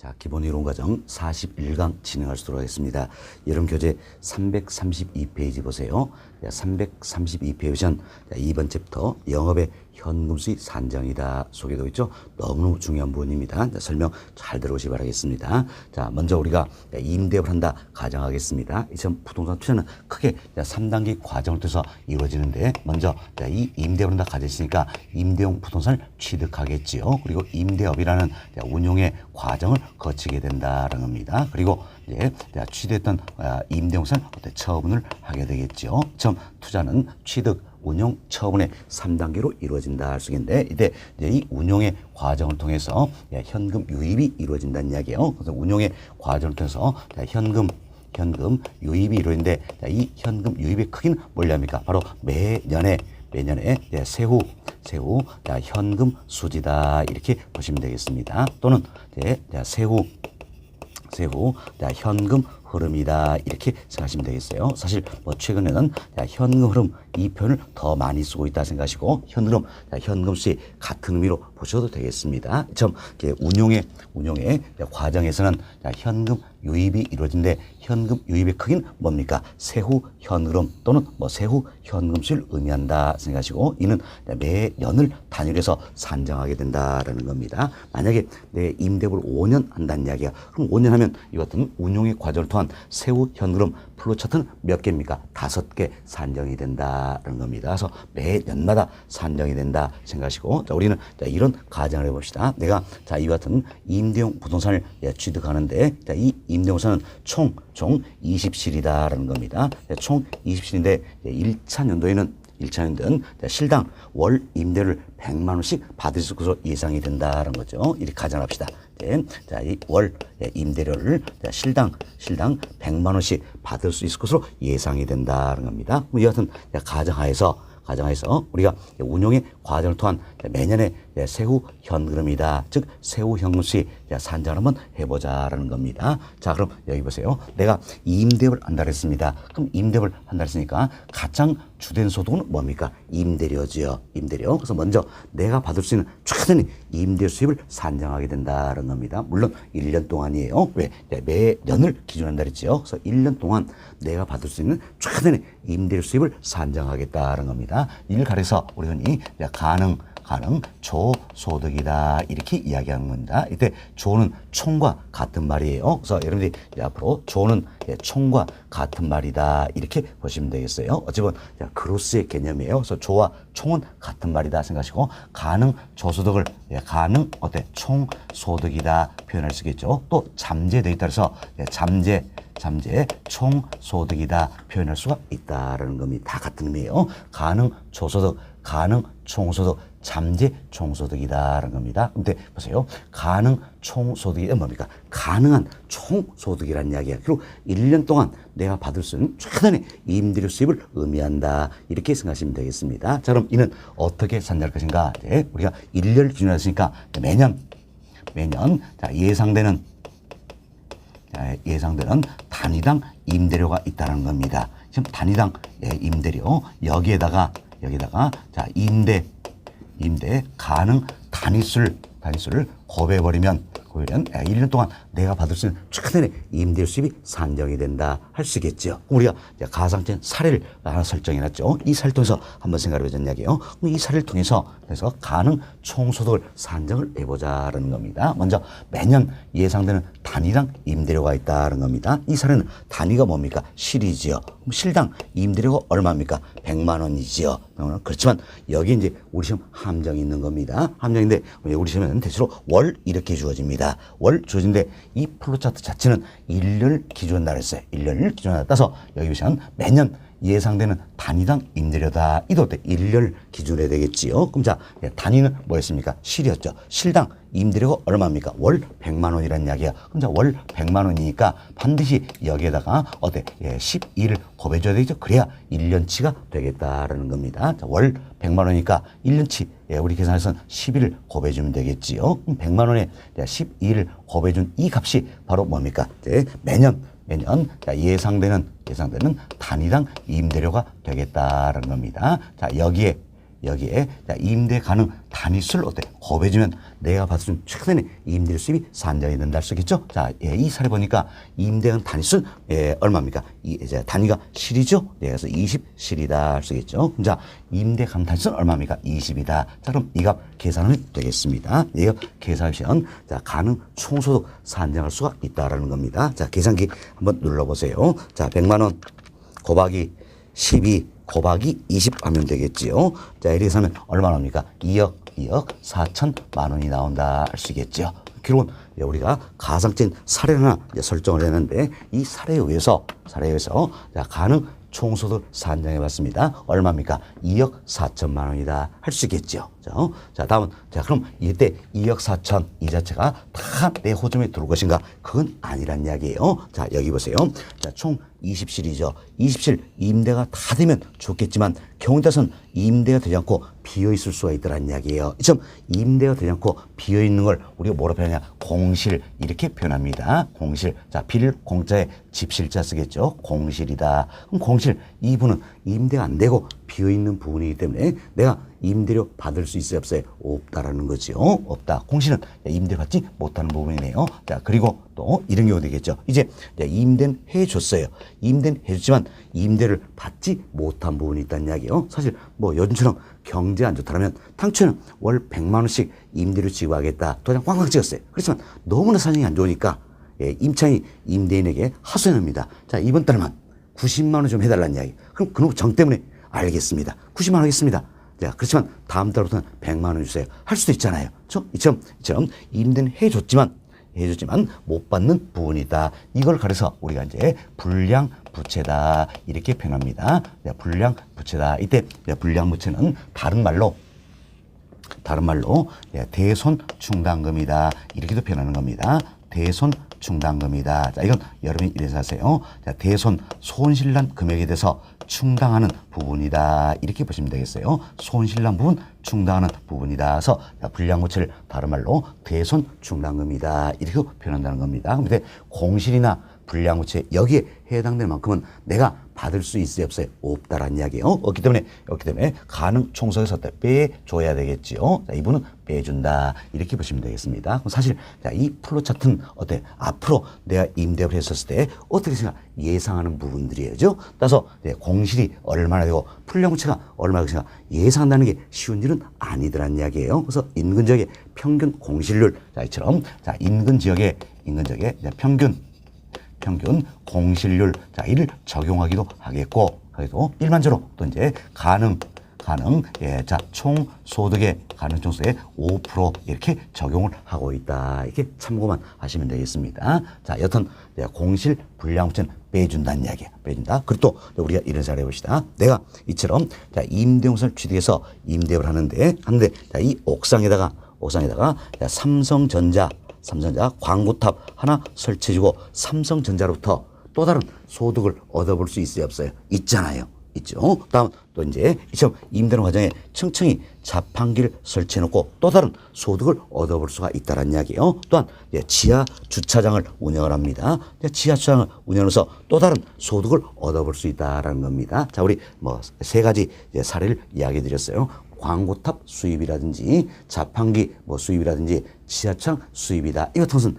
자, 기본이론과정 41강 진행할 수 있도록 하겠습니다. 여름 교재 332페이지 보세요. 332페이지 2번 챕터 영업의 현금 수익 산정이다 소개되어 있죠. 너무너무 중요한 부분입니다. 설명 잘 들어오시기 바라겠습니다. 자, 먼저 우리가 임대업을 한다 가정하겠습니다. 이처럼 부동산 투자는 크게 3단계 과정을 통해서 이루어지는데, 먼저 이 임대업을 한다 가정했으니까 임대용 부동산을 취득하겠지요. 그리고 임대업이라는 운용의 과정을 거치게 된다는 겁니다. 그리고 이제 취득했던 임대용산 처분을 하게 되겠죠. 처음 투자는 취득, 운용, 처분의 3단계로 이루어진다 할 수 있는데, 이때 이제 이 운용의 과정을 통해서 현금 유입이 이루어진다는 이야기예요. 그래서 운용의 과정을 통해서 현금 유입이 이루어지는데, 이 현금 유입의 크기는 뭐냐입니까? 바로 매년에 세후 현금 수지다 이렇게 보시면 되겠습니다. 또는 세후 현금 흐름이다 이렇게 생각하시면 되겠어요. 사실 최근에는 현금 흐름 이 표현을 더 많이 쓰고 있다 생각하시고, 현흐름, 현금 수익 같은 의미로 보셔도 되겠습니다. 좀 운용의 과정에서는 현금 유입이 이루어진데, 현금 유입의 크기는 뭡니까? 세후 현흐름 또는 세후 현금 수익을 의미한다 생각하시고, 이는 매년을 단위로 해서 산정하게 된다라는 겁니다. 만약에 내 임대업을 5년 한다는 이야기야. 그럼 5년 하면 이 같은 운용의 과정을 통한 세후 현흐름 플로우 차트는 몇 개입니까? 5개 산정이 된다는 겁니다. 그래서 매년마다 산정이 된다 생각하시고, 자, 우리는 이런 가정을 해봅시다. 내가 이와 같은 임대용 부동산을 취득하는데, 이 임대용사는 총 20실이다라는 겁니다. 총 20실인데 1차 연도에는 실당 월 임대를 100만 원씩 받을 수 있을 것으로 예상이 된다는 거죠. 이렇게 가정합시다. 자, 이 월 임대료를 실당 100만 원씩 받을 수 있을 것으로 예상이 된다는 겁니다. 이 같은 가정하에서 우리가 운용의 과정을 통한 매년의 세후 현금이다. 즉 세후 현금 수익 산정을 한번 해보자라는 겁니다. 자, 그럼 여기 보세요. 내가 임대업을 한다 그랬습니다. 그럼 임대업을 한다 그랬으니까 가장 주된 소득은 뭡니까? 임대료지요. 임대료. 그래서 먼저 내가 받을 수 있는 최대의 임대 수입을 산정하게 된다는 겁니다. 물론 1년 동안이에요. 왜? 매년을 기준한다 그랬죠. 그래서 1년 동안 내가 받을 수 있는 최대의 임대 수입을 산정하겠다는 겁니다. 이를 가려서 우리 흔히 가능 조소득이다 이렇게 이야기하는 겁니다. 이때 조는 총과 같은 말이에요. 그래서 여러분들이 앞으로 조는 총과 같은 말이다 이렇게 보시면 되겠어요. 어찌보면 그로스의 개념이에요. 그래서 조와 총은 같은 말이다 생각하시고, 가능 조소득을 가능 총소득이다 표현할 수 있겠죠. 또 잠재되어 있다 그래서 잠재 총소득이다 표현할 수가 있다라는 겁니다. 다 같은 의미예요. 가능 조소득, 가능 총소득, 잠재 총소득이다라는 겁니다. 근데 보세요. 가능 총소득이 뭡니까? 가능한 총소득이라는 이야기야. 그리고 1년 동안 내가 받을 수 있는 최대의 임대료 수입을 의미한다. 이렇게 생각하시면 되겠습니다. 자, 그럼 이는 어떻게 산정할 것인가? 우리가 1년을 기준으로 했으니까 매년 예상되는 단위당 임대료가 있다는 겁니다. 지금 단위당 임대료 여기에다가 임대 가능 단위수를 곱해버리면 1년 동안 내가 받을 수 있는 최대의 임대 수입이 산정이 된다 할 수 있겠죠. 우리가 가상적인 사례를 하나 설정해놨죠. 이 사례를 통해서 한번 생각해보자는 이야기예요. 이 사례를 통해서 그래서 가능 총소득을 산정을 해보자라는 겁니다. 먼저 매년 예상되는 단위당 임대료가 있다는 겁니다. 이 사례는 단위가 뭡니까? 실이지요. 그럼 실당 임대료가 얼마입니까? 100만 원이지요. 그렇지만 여기 이제 우리 시험 함정이 있는 겁니다. 함정인데 우리 시험에는 대체로 월 이렇게 주어집니다. 월 주어진데 이 플로 차트 자체는 1년을 기준으로 했어요. 1년을 기준으로 따서 여기 보시면 매년 예상되는 단위당 임대료다. 이도 1년을 기준으로 해야 되겠지요. 그럼 자, 단위는 뭐였습니까? 실이었죠. 실당 임대료가 얼마입니까? 월 100만 원이라는 이야기야. 그럼 자, 월 100만 원이니까 반드시 여기에다가 12를 곱해줘야 되겠죠. 그래야 1년치가 되겠다라는 겁니다. 자, 월 100만 원이니까 1년치 우리 계산해서는 12를 곱해주면 되겠지요. 100만 원에 12를 곱해준 이 값이 바로 뭡니까? 매년 예상되는 단위당 임대료가 되겠다라는 겁니다. 자, 여기에 여기에 자, 임대 가능 단위수를 어때? 곱해주면 내가 받을 수 있는 최근의 임대 수입이 산정이 된다 할 수 있겠죠? 자, 예, 이 사례 보니까 임대 가능 단위수는 예, 얼마입니까? 이제 단위가 실이죠? 네, 그래서 20실이다 할 수 있겠죠? 자, 임대 가능 단위수는 얼마입니까? 20이다. 자, 그럼 이 값 계산하면 되겠습니다. 이 값 계산하시면 자, 가능 총소득 산정할 수가 있다라는 겁니다. 자, 계산기 한번 눌러보세요. 자, 100만 원 곱하기 12 곱하기 20 하면 되겠지요. 자, 이렇게 하면 얼마 나옵니까? 2억 4천만 원이 나온다 할 수 있겠죠. 결국은 우리가 가상적인 사례를 하나 설정을 했는데 이 사례에 의해서 자, 가능 총소득 산정해 봤습니다. 얼마입니까? 2억 4천만 원이다 할 수 있겠죠. 자, 다음은 자, 그럼 이때 2억 4천 이 자체가 다 내 호점에 들어올 것인가? 그건 아니란 이야기예요. 자, 여기 보세요. 자, 총 20실이죠. 20실 임대가 다 되면 좋겠지만 경우에 따라서는 임대가 되지 않고 비어 있을 수가 있다는 이야기예요. 이 점 임대가 되지 않고 비어 있는 걸 우리가 뭐라 표현하냐? 공실 이렇게 표현합니다. 공실. 자, 빌 공짜에 집실자 쓰겠죠. 공실이다. 그럼 공실 이 부분은 임대가 안 되고 비어 있는 부분이기 때문에 내가 임대료 받을 수 있어요, 없어요? 없다라는 거죠. 없다. 공실은 임대 받지 못하는 부분이네요. 자, 그리고 또 이런 경우 되겠죠. 이제 임대는 해줬어요. 임대는 해줬지만 임대를 받지 못한 부분이 있다는 이야기예요. 사실 뭐 요즘처럼 경제 안 좋다면 당초에는 월 100만 원씩 임대료 지급하겠다. 도장 꽝꽝 찍었어요. 그렇지만 너무나 사정이 안 좋으니까 임차인이 임대인에게 하소연합니다. 자, 이번 달만 90만 원 좀 해달라는 이야기. 그럼 그놈 정 때문에 알겠습니다. 90만 원 하겠습니다. 자, 그렇지만 다음 달부터는 100만 원 주세요. 할 수도 있잖아요. 그렇죠? 이처럼 임대는 해줬지만 못 받는 부분이다. 이걸 가려서 우리가 이제 불량 부채다 이렇게 표현합니다. 불량 부채다. 이때 불량 부채는 다른 말로 대손 충당금이다 이렇게도 표현하는 겁니다. 대손 충당금이다. 자, 이건 여러분이 이래서 하세요. 자, 대손 손실난 금액에 대해서 충당하는 부분이다. 이렇게 보시면 되겠어요. 손실난 부분 충당하는 부분이다. 그래서 불량부채를 다른 말로 대손 충당금이다. 이렇게 표현한다는 겁니다. 근데 공실이나 불량부채 여기에 해당될 만큼은 내가 받을 수 있어요, 없어요? 없다라는 이야기예요. 없기 때문에 가능 총소득에서 빼줘야 되겠지요. 자, 이분은 빼준다 이렇게 보시면 되겠습니다. 그럼 사실 자, 이 플로 차트는 어때? 앞으로 내가 임대를 했었을 때 어떻게 생각 예상하는 부분들이죠. 따라서 공실이 얼마나 되고 불량부채가 얼마나 되고 예상한다는 게 쉬운 일은 아니더란 이야기예요. 그래서 인근 지역의 평균 공실률 자, 이처럼 자, 인근 지역의 평균 공실률 자, 이를 적용하기도 하겠고 그래도 일반적으로 또 이제 가능 자, 총 소득의 가능 총소득의 5% 이렇게 적용을 하고 있다. 이렇게 참고만 하시면 되겠습니다. 자, 여튼 공실 불량부채는 빼준다는 이야기야. 빼준다. 그리고 또 우리가 이런 사례 봅시다. 내가 이처럼 자, 임대용선을 취득해서 임대를 하는데 자, 이 옥상에다가 자, 삼성전자 광고탑 하나 설치해주고 삼성전자로부터 또 다른 소득을 얻어볼 수 있어요, 없어요? 있잖아요. 있죠. 다음 또 이제 이처럼 임대하는 과정에 층층이 자판기를 설치해놓고 또 다른 소득을 얻어볼 수가 있다는 이야기예요. 또한 지하 주차장을 운영을 합니다. 지하 주차장을 운영해서 또 다른 소득을 얻어볼 수 있다라는 겁니다. 자, 우리 뭐 세 가지 사례를 이야기해 드렸어요. 광고탑 수입이라든지 자판기 수입이라든지 지하창 수입이다. 이것 것은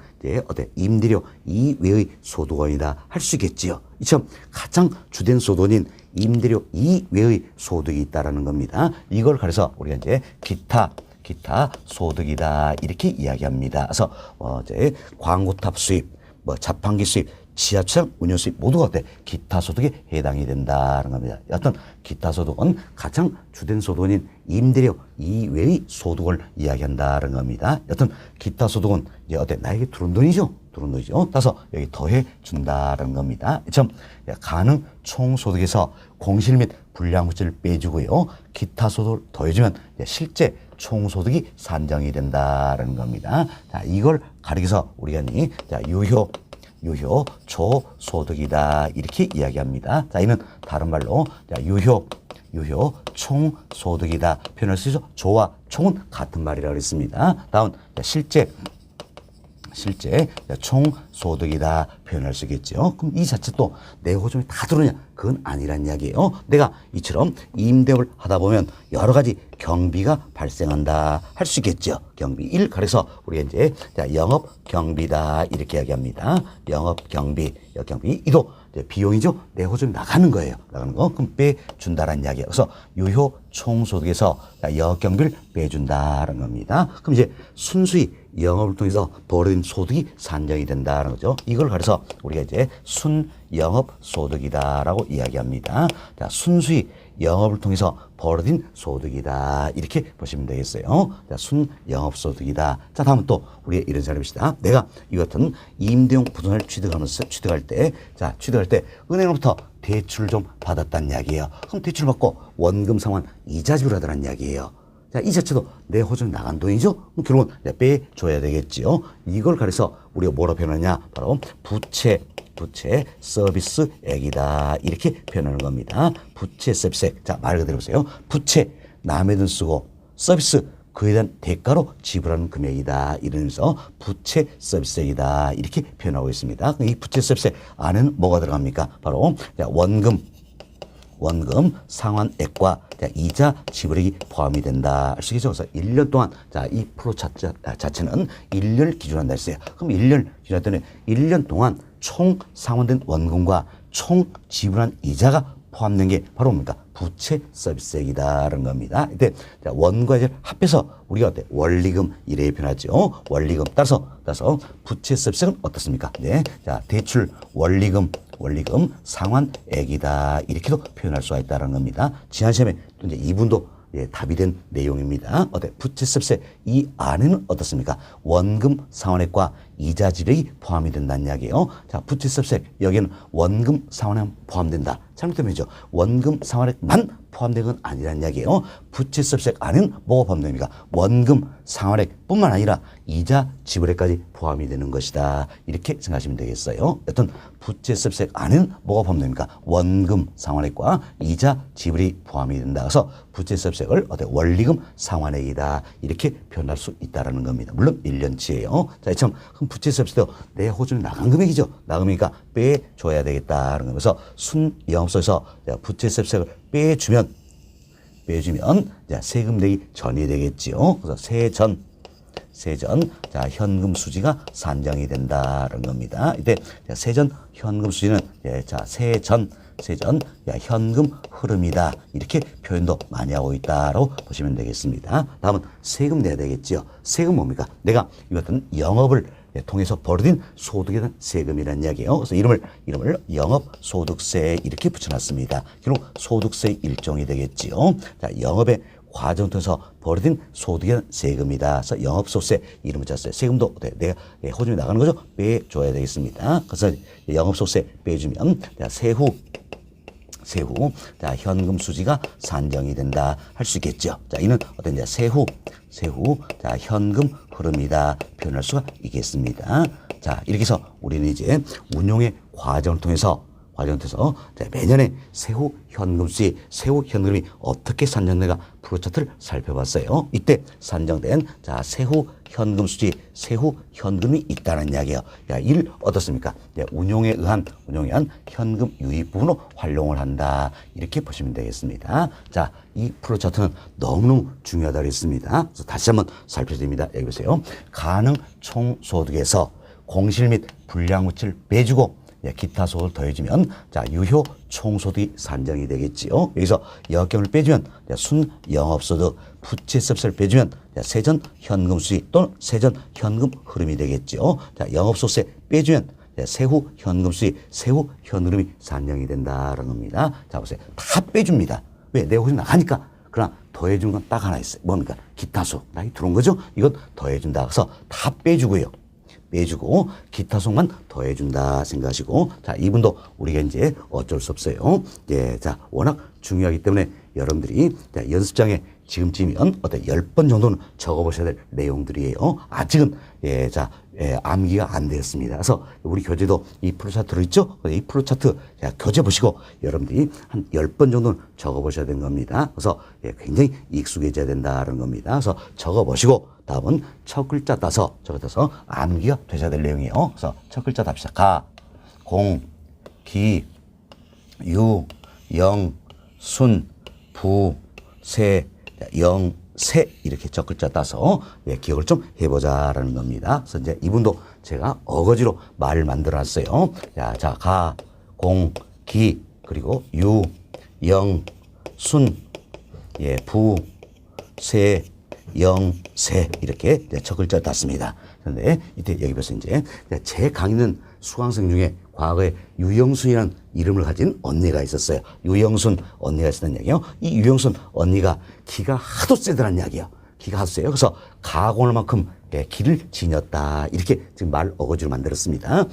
임대료 이외의 소득원이다 할 수 있겠지요. 이처럼 가장 주된 소득원인 임대료 이외의 소득이 있다라는 겁니다. 이걸 가려서 우리가 이제 기타 소득이다 이렇게 이야기합니다. 그래서 광고탑 수입, 자판기 수입, 지하철 운영 수입 모두가 기타 소득에 해당이 된다는 겁니다. 어떤 기타 소득은 가장 주된 소득원인 임대료 이외의 소득을 이야기한다는 겁니다. 여튼 기타 소득은 이제 나에게 들어온 돈이죠. 따라서 여기 더해 준다는 겁니다. 참 가능 총소득에서 공실 및 불량부채를 빼주고요. 기타 소득을 더해주면 실제 총소득이 산정이 된다는 겁니다. 자, 이걸 가리켜서 우리가 유효 조소득이다 이렇게 이야기합니다. 자, 이는 다른 말로 유효 총소득이다 표현할 수 있죠. 조와 총은 같은 말이라고 했습니다. 다음 실제 실제 총소득이다 표현할 수 있겠죠. 그럼 이 자체 또 내호점이 다 들어오냐? 그건 아니란 이야기예요. 내가 이처럼 임대업을 하다 보면 여러 가지 경비가 발생한다 할 수 있겠죠. 경비 1 그래서 우리가 이제 영업 경비다 이렇게 이야기합니다. 영업 경비, 경비 2도 비용이죠. 내호점이 나가는 거예요. 나가는 거. 그럼 빼준다라는 이야기예요. 그래서 유효 총소득에서 여경비를 빼준다라는 겁니다. 그럼 이제 순수히 영업을 통해서 벌어진 소득이 산정이 된다는 거죠. 이걸 가려서 우리가 이제 순영업소득이다라고 이야기합니다. 자, 순수히 영업을 통해서 벌어진 소득이다 이렇게 보시면 되겠어요. 자, 순영업소득이다. 자, 다음은 또 우리 이런 생각을 해봅시다. 내가 이 같은 임대용 부동산을 취득할 때 은행으로부터 대출을 좀 받았다는 이야기예요. 그럼 대출 받고 원금 상환 이자 지불하다는 이야기예요. 자, 이 자체도 내 호점이 나간 돈이죠? 그럼 결국은 빼줘야 되겠지요. 이걸 가려서 우리가 뭐로 표현하냐? 바로 부채 서비스액이다. 이렇게 표현하는 겁니다. 부채 서비스액. 자, 말 그대로 보세요. 부채 남의 돈 쓰고 서비스 그에 대한 대가로 지불하는 금액이다. 이러면서 부채 서비스액이다. 이렇게 표현하고 있습니다. 이 부채 서비스액 안에는 뭐가 들어갑니까? 바로 원금 상환액과 이자 지불액이 포함이 된다. 할 수 있겠죠. 그래서 1년 동안 이 프로 자체는 1년을 기준한다 했어요. 그럼 1년 기준할 때는 1년 동안 총 상환된 원금과 총 지불한 이자가 포함된 게 바로 뭡니까? 부채 서비스액이다라는 겁니다. 이때 원과 이자를 합해서 우리가 어때? 원리금 이래 표현하죠. 원리금 따라서 부채 서비스액은 어떻습니까? 네, 자 대출 원리금 상환액이다 이렇게도 표현할 수가 있다는 겁니다. 지난 시험에 또 이제 이분도 답이 된 내용입니다. 어때? 부채 서비스액 이 안에는 어떻습니까? 원금 상환액과 이자 지불액이 포함이 된다는 이야기예요. 자, 부채 서비스액 여기는 원금 상환액 포함된다. 잘못되면죠. 원금 상환액만 포함된 건 아니라는 이야기예요. 부채 서비스액 안에는 뭐가 포함됩니까? 원금 상환액뿐만 아니라 이자 지불액까지 포함이 되는 것이다. 이렇게 생각하시면 되겠어요. 여튼 부채 서비스액 안에는 뭐가 포함됩니까? 원금 상환액과 이자 지불이 포함이 된다. 그래서 부채 서비스액을 원리금 상환액이다. 이렇게 표현할 수 있다는 겁니다. 물론 1년치예요. 자, 참 부채 서비스도 내 호준이 나간 금액이죠. 나금이니까 빼줘야 되겠다는 거면서 순영업소에서 부채 서비스액을 빼주면 세금 내기 전이 되겠지요. 그래서 세전 현금 수지가 산정이 된다는 겁니다. 이때 세전 현금 수지는 세전 현금 흐름이다 이렇게 표현도 많이 하고 있다라고 보시면 되겠습니다. 다음은 세금 내야 되겠죠. 세금 뭡니까? 내가 이것은 영업을 통해서 벌어진 소득에 대한 세금이라는 이야기예요. 그래서 이름을 영업소득세 이렇게 붙여놨습니다. 결국 소득세의 일종이 되겠지요. 자, 영업의 과정을 통해서 벌어진 소득에 대한 세금이다. 그래서 영업소득세 이름을 짰어요. 세금도 내가 호준이 나가는 거죠. 빼줘야 되겠습니다. 그래서 영업소득세 빼주면 세후 현금 수지가 산정이 된다 할 수 있겠죠. 자, 이는 어떤 세후 현금 흐름이다 표현할 수가 있겠습니다. 자, 이렇게 해서 우리는 이제 운용의 과정을 통해서 매년에 세후 현금 수지, 세후 현금이 어떻게 산정되는가 프로차트를 살펴봤어요. 이때 산정된 세후 현금 수지, 세후 현금이 있다는 이야기예요. 이를 어떻습니까? 운용에 의한 현금 유입 부분으로 활용을 한다. 이렇게 보시면 되겠습니다. 자, 이 프로차트는 너무너무 중요하다고 했습니다. 그래서 다시 한번 살펴드립니다. 여기 보세요. 가능 총소득에서 공실 및 불량부채를 빼주고 기타 소득을 더해주면 유효 총소득이 산정이 되겠지요. 여기서 여경을 빼주면 순영업소득, 부채 서비스를 빼주면 세전 현금 수지 또는 세전 현금 흐름이 되겠지요. 영업소득세 빼주면 세후 현금 수지, 세후 현금이 산정이 된다는 겁니다. 자, 보세요. 다 빼줍니다. 왜? 내 호주 나가니까. 그러나 더해준 건 딱 하나 있어요. 뭡니까? 기타 소득. 나이 들어온 거죠? 이건 더해준다. 그래서 다 빼주고요. 빼주고 기타 소득만 더해준다 생각하시고, 자, 이분도 우리가 이제 어쩔 수 없어요. 자, 워낙 중요하기 때문에 여러분들이 연습장에 지금쯤이면 어때 10번 정도는 적어보셔야 될 내용들이에요. 아직은 암기가 안 되었습니다. 그래서 우리 교재도 이 플로차트로 있죠? 이 플로차트 교재 보시고 여러분들이 한 10번 정도는 적어보셔야 되는 겁니다. 그래서 굉장히 익숙해져야 된다는 겁니다. 그래서 적어보시고 다음은 첫 글자 따서 적어서 암기가 되셔야 될 내용이에요. 그래서 첫 글자 답시다. 가, 공, 기, 유, 영, 순, 부, 세, 영, 세 이렇게 첫 글자 따서 기억을 좀 해보자라는 겁니다. 그래서 이제 이분도 제가 어거지로 말을 만들어놨어요. 자, 가, 공, 기, 그리고 유, 영, 순, 부, 세, 영, 세 이렇게 첫 글자 땄습니다. 그런데 이때 여기 보세요. 이제 제 강의는 수강생 중에 과거에 유영순이라는 이름을 가진 언니가 있었어요. 유영순 언니가 있었던 이야기요. 이 유영순 언니가 기가 하도 세더란 이야기예요. 기가 하도 세요. 그래서 가고날만큼 기를 지녔다. 이렇게 지금 말 어거지로 만들었습니다.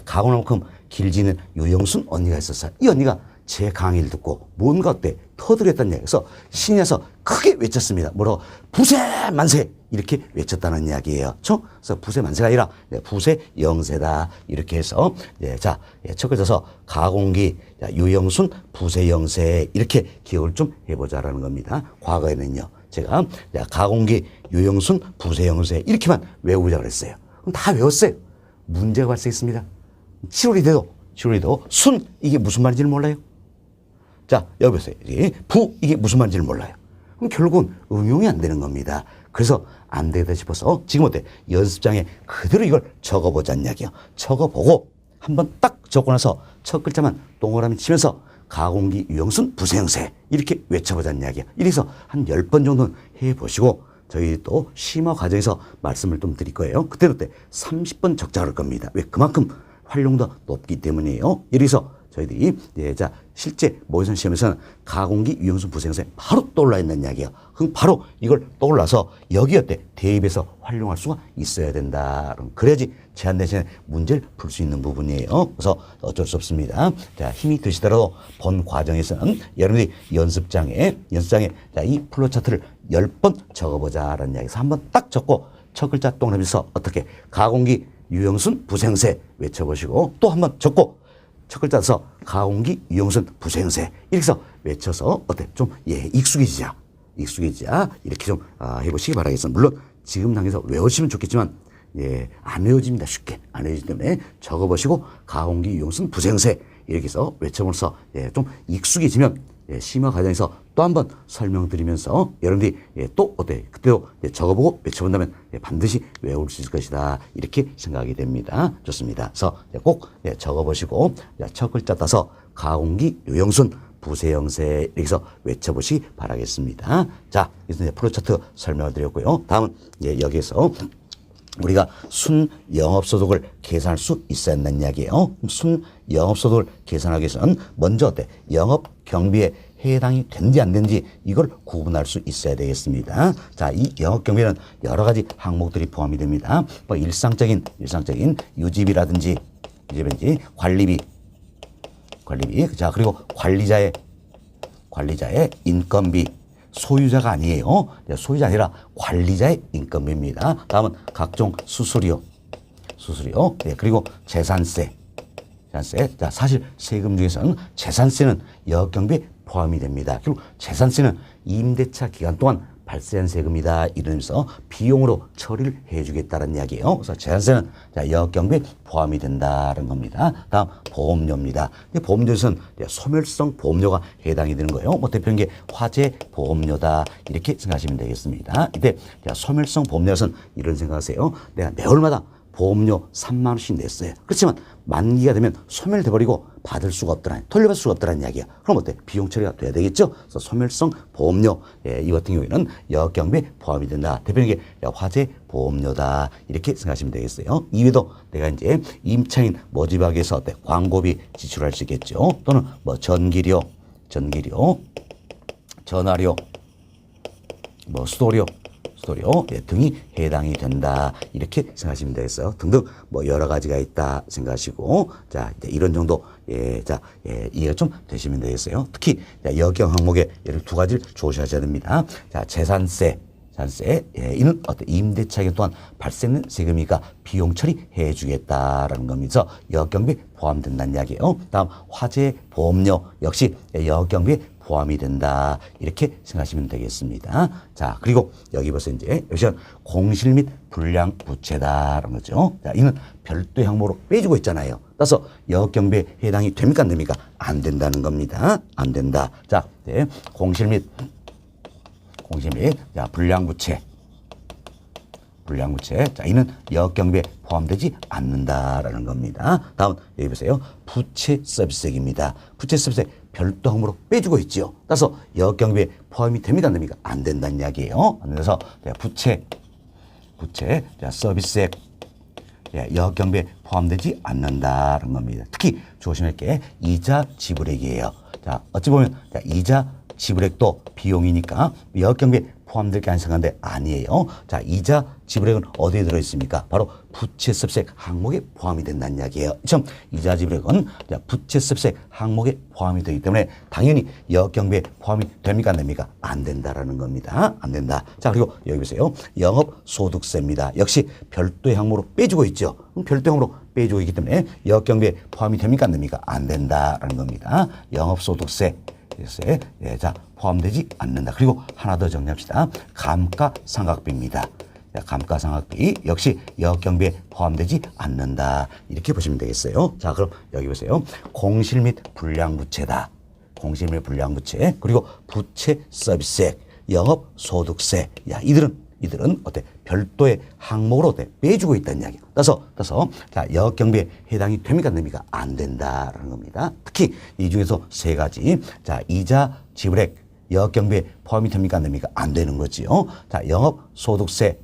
가고날만큼 기를 지는 유영순 언니가 있었어요. 이 언니가 제 강의를 듣고 뭔가 어때 터득했다는 이야기에서 신이 나서 크게 외쳤습니다. 뭐라고? 부세 만세 이렇게 외쳤다는 이야기예요. 그래서 부세 만세가 아니라 부세 영세다 이렇게 해서 첫 글자서 가공기 유영순 부세 영세 이렇게 기억을 좀 해보자라는 겁니다. 과거에는요 제가 가공기 유영순 부세 영세 이렇게만 외우자 그랬어요. 그럼 다 외웠어요. 문제가 발생했습니다. 7월이 돼도 순 이게 무슨 말인지를 몰라요. 자, 여기 보세요. 부, 이게 무슨 말인지를 몰라요. 그럼 결국은 응용이 안 되는 겁니다. 그래서 안 되겠다 싶어서 지금 어때? 연습장에 그대로 이걸 적어보자는 이야기예요. 적어보고 한번 딱 적고 나서 첫 글자만 동그라미 치면서 가공기 유영순 부세영세 이렇게 외쳐보자는 이야기예요. 이래서 한 10번 정도는 해보시고 저희 또 심화 과정에서 말씀을 좀 드릴 거예요. 그때도 30번 적자 그럴 겁니다. 왜? 그만큼 활용도가 높기 때문이에요. 이래서 저희들이 실제 모의선 시험에서는 가공기 유영순 부세영세 바로 떠올라 있는 이야기예요. 그럼 바로 이걸 떠올라서 여기 대입해서 활용할 수가 있어야 된다. 그래야지 제한 대신에 문제를 풀 수 있는 부분이에요. 그래서 어쩔 수 없습니다. 힘이 드시더라도 본 과정에서는 여러분들이 연습장에 이 플로차트를 10번 적어보자라는 이야기에서 한번 딱 적고 첫 글자 동그라미에서 어떻게 가공기 유영순 부세영세 외쳐보시고 또 한번 적고 첫 글자 서 가공기 유영순 부세영세 이렇게 해서 외쳐서 좀 익숙해지자 이렇게 좀 해보시기 바라겠습니다. 물론 지금 단계에서 외우시면 좋겠지만 안 외워집니다. 쉽게 안 외워지기 때문에 적어보시고 가공기 유영순 부세영세 이렇게 해서 외쳐보면서 좀 익숙해지면 심화 과정에서 또 한 번 설명드리면서 여러분들이 또 그때도 적어보고 외쳐본다면 반드시 외울 수 있을 것이다 이렇게 생각이 됩니다. 좋습니다. 그래서 꼭 적어보시고 첫 글자 따서 가공기 유영순 부세영세 이렇게 해서 외쳐보시기 바라겠습니다. 자, 이제 플로차트 설명을 드렸고요. 다음은 여기에서 우리가 순 영업소득을 계산할 수 있어야 한다는 이야기예요. 순 영업소득을 계산하기 위해서는 먼저 영업 경비에 해당이 된지 안 된지 이걸 구분할 수 있어야 되겠습니다. 자, 이 영업 경비는 여러 가지 항목들이 포함이 됩니다. 뭐 일상적인 유지비라든지 관리비, 자, 그리고 관리자의 인건비, 소유자가 아니에요. 소유자 아니라 관리자의 인건비입니다. 다음은 각종 수수료, 그리고 재산세. 자, 사실 세금 중에서는 재산세는 영업경비에 포함이 됩니다. 그리고 재산세는 임대차 기간 동안 발생한 세금이다 이러면서 비용으로 처리를 해주겠다는 이야기예요. 그래서 재산세는 영업경비에 포함이 된다는 겁니다. 다음 보험료입니다. 보험료에서는 소멸성 보험료가 해당이 되는 거예요. 뭐 대표적인 게 화재 보험료다 이렇게 생각하시면 되겠습니다. 이때 소멸성 보험료에서는 이런 생각하세요. 내가 매월마다 보험료 3만 원씩 냈어요. 그렇지만 만기가 되면 소멸돼버리고 받을 수가 없더라, 돌려받을 수가 없더라는 이야기야. 그럼 비용 처리가 돼야 되겠죠. 그래서 소멸성 보험료 이 같은 경우에는 영업경비에 포함이 된다. 대표적인 게 화재 보험료다 이렇게 생각하시면 되겠어요. 이외에도 내가 이제 임차인 모집하기 위해서 광고비 지출할 수 있겠죠. 또는 뭐 전기료, 전화료, 뭐 수도료, 수도료 등이 해당이 된다. 이렇게 생각하시면 되겠어요. 등등 뭐 여러 가지가 있다 생각하시고 자 이제 이런 정도 이해가 좀 되시면 되겠어요. 특히 여경 항목에 예를 두 가지를 조심하셔야 됩니다. 자 재산세 이는 어떤 임대차 기간 동안 발생된 세금이니까 비용 처리해 주겠다라는 겁니다. 여경비에 포함된다는 이야기예요. 다음 화재 보험료 역시 여경비에 포함이 된다. 이렇게 생각하시면 되겠습니다. 자, 그리고 여기 벌써 이제 여기는 공실 및 불량 부채다라는 거죠. 자, 이는 별도 항목으로 빼주고 있잖아요. 따라서 여경비에 해당이 됩니까 안 됩니까? 안 된다는 겁니다. 안 된다. 자, 네, 공실 및 불량부채. 자, 이는 여경비에 포함되지 않는다라는 겁니다. 다음 여기 보세요. 부채 서비스액입니다. 부채 서비스액 별도 항목으로 빼주고 있죠. 따라서 여경비에 포함이 됩니까 안 됩니까? 안 된다는 이야기예요. 그래서 부채 서비스액 여경비에 포함되지 않는다는 겁니다. 특히 조심할 게 이자 지불액이에요. 자, 어찌 보면 이자 지불액도 비용이니까 여경비에 포함될 게 아닌데 아니에요. 자, 이자 지불액은 어디에 들어있습니까? 바로 부채 서비스액 항목에 포함이 된다는 이야기예요. 이자 지불액은 부채 서비스액 항목에 포함이 되기 때문에 당연히 여경비에 포함이 됩니까 안 됩니까? 안 된다라는 겁니다. 안 된다. 자, 그리고 여기 보세요. 영업소득세입니다. 역시 별도의 항목으로 빼주고 있죠. 별도의 항목으로 빼주고 있기 때문에 여경비에 포함이 됩니까 안 됩니까? 안 된다라는 겁니다. 영업소득세 자, 포함되지 않는다. 그리고 하나 더 정리합시다. 감가상각비입니다. 감가상각비 역시 여경비에 포함되지 않는다. 이렇게 보시면 되겠어요. 자, 그럼 여기 보세요. 공실 및 불량부채다. 공실 및 불량부채 그리고 부채 서비스액, 영업소득세. 이들은 어때? 별도의 항목으로 어때? 빼주고 있다는 이야기예요. 따라서 자, 여경비에 해당이 됩니까 안 됩니까? 안 된다라는 겁니다. 특히 이 중에서 세 가지. 자, 이자 지불액 여경비에 포함이 됩니까 안 됩니까? 안 되는 거지요. 자, 영업소득세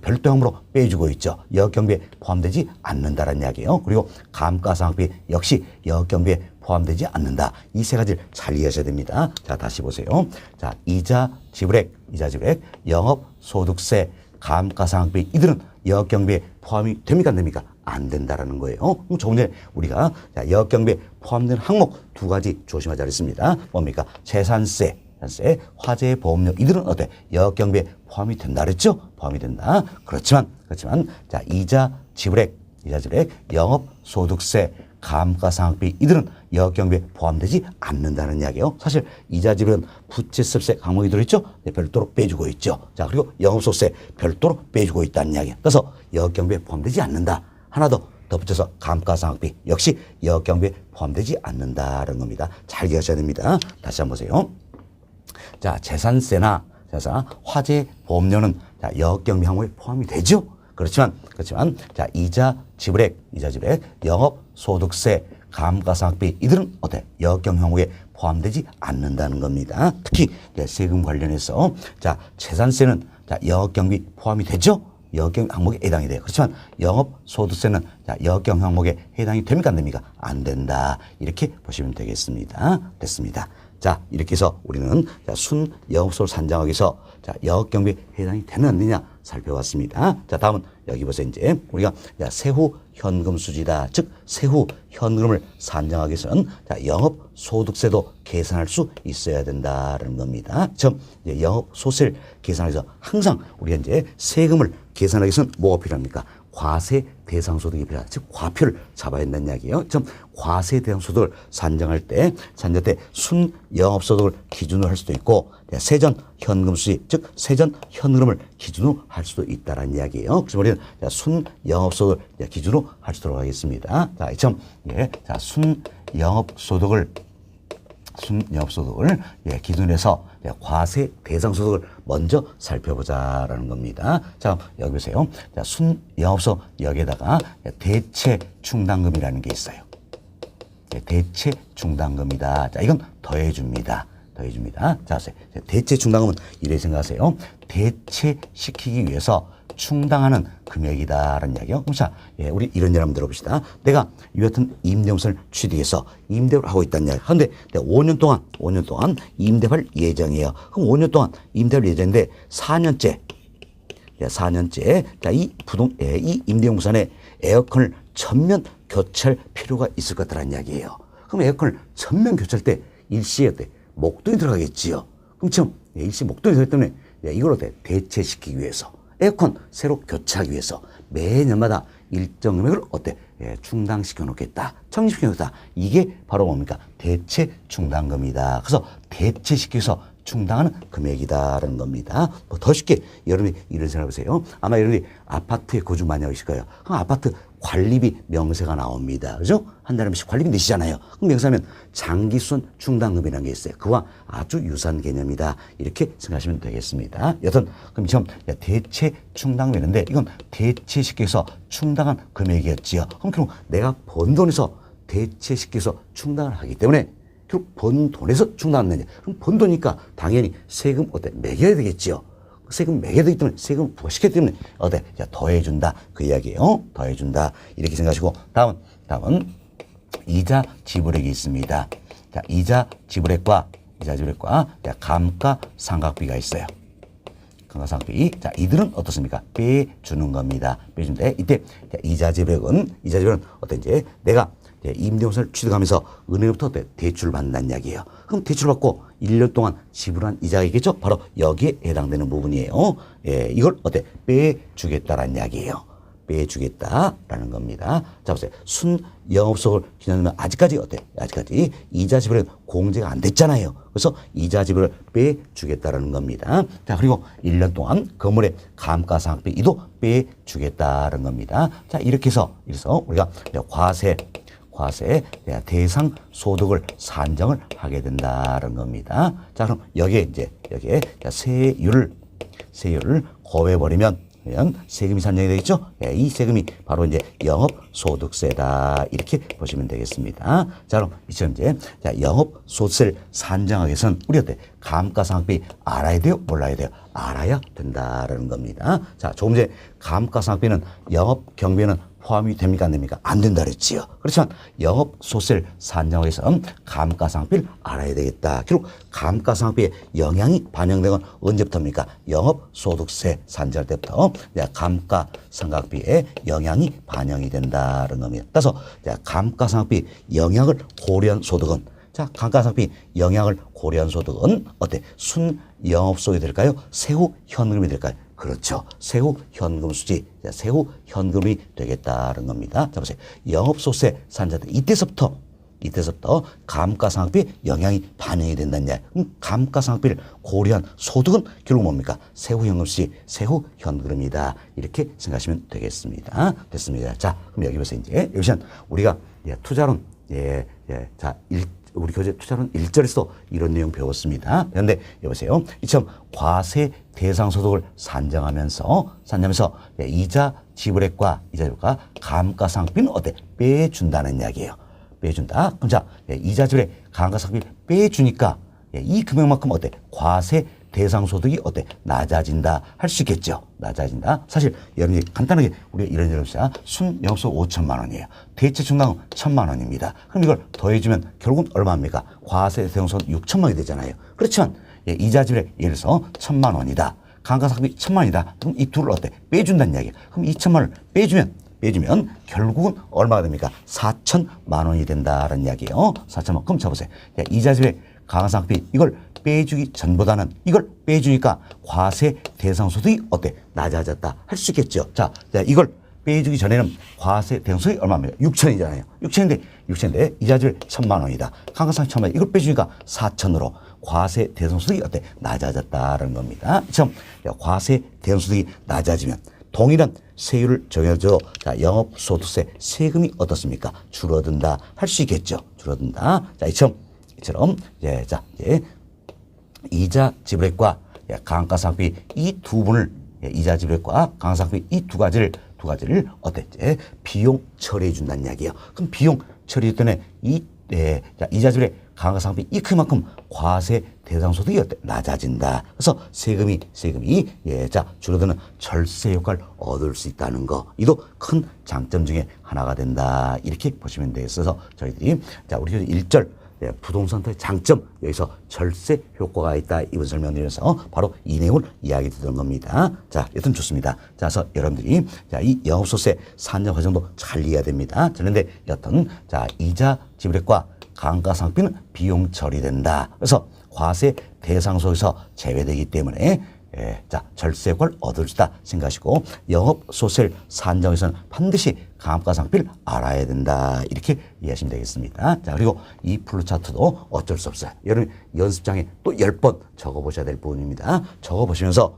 별도 항목으로 빼주고 있죠. 여경비에 포함되지 않는다라는 이야기예요. 그리고 감가상각비 역시 여경비에 포함되지 않는다. 이 세 가지를 잘 이해하셔야 됩니다. 자, 다시 보세요. 자, 이자 지불액, 영업소득세, 감가상각비 이들은 여경비에 포함이 됩니까 안 됩니까? 안 된다라는 거예요. 그럼 조금 전에 우리가 여경비에 포함된 항목 두 가지 조심하자 그랬습니다. 뭡니까? 재산세, 화재 보험료 이들은 어때? 여경비에 포함이 된다 그랬죠? 포함이 된다. 그렇지만 자, 이자 지불액, 영업소득세, 감가상각비 이들은 여경비에 포함되지 않는다는 이야기예요. 사실 이자 지불은 부채 서비스액 항목이 들어있죠. 별도로 빼주고 있죠. 자, 그리고 영업소득세 별도로 빼주고 있다는 이야기예요. 그래서 여경비에 포함되지 않는다. 하나 더 덧붙여서 감가상각비 역시 여경비에 포함되지 않는다는 겁니다. 잘 기억하셔야 됩니다. 다시 한번 보세요. 자, 재산세나 화재 보험료는 자, 여경비 항목에 포함이 되죠. 그렇지만 자, 이자 지불액, 영업소득세, 감가상각비 이들은 어때? 여경 항목에 포함되지 않는다는 겁니다. 특히 세금 관련해서 자, 재산세는 자, 여경비 포함이 되죠. 여경 항목에 해당이 돼요. 그렇지만 영업소득세는 자, 여경 항목에 해당이 됩니까 안 됩니까? 안 된다. 이렇게 보시면 되겠습니다. 됐습니다. 자, 이렇게 해서 우리는 순 영업소득 산정하기 위해서 자, 여경비에 해당이 되느냐 안 되느냐 살펴봤습니다. 자, 다음은 여기 보세요. 이제 우리가 세후 현금 수지다. 즉 세후 현금을 산정하기 위해서는 자, 영업소득세도 계산할 수 있어야 된다는 겁니다. 즉 영업소득세를 계산하기 위해서 항상 우리가 이제 세금을 계산하기 위해서는 뭐가 필요합니까? 과세 대상 소득이 필요하다. 즉 과표를 잡아야 된다는 이야기예요. 과세 대상 소득을 산정할 때 순 영업소득을 기준으로 할 수도 있고 세전 현금 수지 즉 세전 현금을 기준으로 할 수도 있다라는 이야기예요. 그래서 우리는 순 영업소득을 기준으로 할 수 있도록 하겠습니다. 자, 순 영업소득을 기준으로 해서 과세 대상 소득을 먼저 살펴보자라는 겁니다. 자, 여기 보세요. 자, 순 영업소득 여기에다가 대체 충당금이라는 게 있어요. 대체 충당금이다. 자, 이건 더해줍니다. 자, 대체 충당금은 이렇게 생각하세요. 대체시키기 위해서 충당하는 금액이다라는 이야기요. 자, 우리 이런 일 한번 들어봅시다. 내가 이 같은 임대업소를 취득해서 임대를 하고 있다는 이야기. 그런데 내가 5년 동안 임대할 예정이에요. 그럼 5년 동안 임대할 예정인데 4년째 4년째 이 이 임대용부산에 에어컨을 전면 교체할 필요가 있을 것 같다는 이야기예요. 그럼 에어컨을 전면 교체할 때 일시에 목돈이 들어가겠지요. 그럼 지금 일시 목돈이 들어가기 때문에 이걸 대체시키기 위해서 에어컨 새로 교체하기 위해서 매년마다 일정 금액을 충당시켜 놓겠다. 청지시켜 놓겠다. 이게 바로 뭡니까? 대체 충당금이다. 그래서 대체시켜서 충당하는 금액이다라는 겁니다. 더 쉽게 여러분이 이런 생각해 보세요. 아마 여러분이 아파트에 거주 많이 하실 거예요. 그럼 아파트 관리비 명세가 나옵니다. 그죠? 한 달에 씩 관리비 내시잖아요. 그럼 명세하면 장기순 충당금이라는 게 있어요. 그와 아주 유사한 개념이다. 이렇게 생각하시면 되겠습니다. 여튼 그럼 지금 대체 충당금인데 이건 대체시켜서 충당한 금액이었지요. 그럼 결국 내가 번 돈에서 대체시켜서 충당을 하기 때문에 결국 번 돈에서 충당하는 거냐. 그럼 번 돈이니까 당연히 세금 매겨야 되겠지요. 세금 매겨야 되기 때문에 세금을 부과시켰기 때문에 더해준다. 그 이야기예요. 더해준다. 이렇게 생각하시고 다음은 이자 지불액이 있습니다. 자, 이자 지불액과 감가상각비가 있어요. 감가상각비. 자, 이들은 어떻습니까? 빼주는 겁니다. 빼준데 이때 이자 지불액은 어떤지 내가 임대부산을 취득하면서 은행부터 대출을 받는다는 이야기예요. 그럼 대출을 받고 1년 동안 지불한 이자가 있겠죠? 바로 여기에 해당되는 부분이에요. 이걸 빼주겠다라는 이야기예요. 빼주겠다라는 겁니다. 자, 보세요. 순영업소득을 기준하면 아직까지 이자 지불에 공제가 안 됐잖아요. 그래서 이자 지불을 빼주겠다라는 겁니다. 자, 그리고 1년 동안 건물의 감가상각비 이도 빼주겠다라는 겁니다. 자, 이렇게 해서 우리가 과세 대상 소득을 산정을 하게 된다는 겁니다. 자, 그럼 여기에 세율을 곱해버리면 세금이 산정이 되겠죠? 이 세금이 바로 영업소득세다. 이렇게 보시면 되겠습니다. 자, 그럼 이처럼 영업소득세를 산정하기 위해서는 우리 감가상각비 알아야 돼요? 몰라야 돼요? 알아야 된다는 겁니다. 자, 조금 전에 감가상각비는 영업경비에는 포함이 됩니까? 안 됩니까? 안 된다 그랬지요. 그렇지만 영업소득세를 산정하기 위해서는 감가상각비를 알아야 되겠다. 결국 감가상각비의 영향이 반영된 건 언제부터입니까? 영업소득세 산정할 때부터 감가상각비의 영향이 반영이 된다는 겁니다. 따라서 감가상각비 영향을 고려한 소득은 감가상각비 영향을 고려한 소득은 순영업소득이 될까요? 세후현금이 될까요? 그렇죠. 세후현금 수지, 세후현금이 되겠다는 겁니다. 자, 보세요. 영업소득세 산정할 때 이때서부터 감가상각비 영향이 반영이 된다냐. 감가상각비를 고려한 소득은 결국 뭡니까? 세후현금 수지, 세후현금이다. 이렇게 생각하시면 되겠습니다. 됐습니다. 자, 그럼 여기 보세요. 여기서는 우리가 투자론, 우리 교재 투자론 1절에서 이런 내용 배웠습니다. 그런데 여보세요. 이처럼 과세 대상 소득을 산정하면서 이자 지불액과 감가상각비는 빼준다는 이야기예요. 빼준다. 그럼 이자 지불액 감가상각비 빼주니까 이 금액만큼 과세 대상 소득이 낮아진다 할 수 있겠죠. 낮아진다. 사실 여러분이 간단하게 우리가 이런 예를 들자 순영업소득 5천만 원이에요. 대체 충당은 1,000만 원입니다. 그럼 이걸 더해주면 결국은 얼마입니까? 과세 대상 소득 6천만 원이 되잖아요. 그렇지만 이자 지불액 예를 들어서 1,000만 원이다. 감가상각비 1,000만 원이다. 그럼 이 둘을 빼준다는 이야기예요. 그럼 2천만 원을 빼주면 결국은 얼마가 됩니까? 4천만 원이 된다는 이야기예요. 4천만 원. 그럼 쳐보세요. 이자 지불액 감가상각비 이걸 빼주기 전보다는 이걸 빼주니까 과세 대상 소득이 낮아졌다 할 수 있겠죠. 자, 이걸 빼주기 전에는 과세 대상 소득이 얼마입니까? 6천이잖아요. 6천인데 이자 지불 1,000만 원이다. 감가상각비 1,000만 원. 이걸 빼주니까 4천으로 과세 대상 소득이 낮아졌다는 겁니다. 그럼 과세 대상 소득이 낮아지면 동일한 세율을 정해줘. 영업소득세 세금이 어떻습니까? 줄어든다 할 수 있겠죠. 줄어든다. 자, 이처럼 이자 지불액과 감가상각비 이 두 분을 이자 지불액과 감가상각비 이 두 가지를 비용 처리해 준다는 이야기예요. 그럼 비용 처리 때문에 이자 지불액 감가상각비 이 크만큼 과세 대상 소득이 낮아진다. 그래서 세금이 줄어드는 절세 효과를 얻을 수 있다는 거. 이도 큰 장점 중에 하나가 된다. 이렇게 보시면 되겠어서 저희들이 우리 1절 부동산의 장점, 여기서 절세 효과가 있다. 이번 설명드리면서 바로 이 내용을 이야기 드리는 겁니다. 자, 여튼 좋습니다. 자, 그래서 여러분들이 자, 이 영업소득세 산정 과정도 잘 이해해야 됩니다. 그런데 여튼 자, 이자 지불액과 감가상각비는 비용 처리된다. 그래서 과세 대상 속에서 제외되기 때문에 자, 절세 효과를 얻을 수 있다 생각하시고 영업소득세를 산정에서는 반드시 감가상각비를 알아야 된다. 이렇게 이해하시면 되겠습니다. 자, 그리고 이 플로 차트도 어쩔 수 없어요. 여러분 연습장에 또 10번 적어보셔야 될 부분입니다. 적어보시면서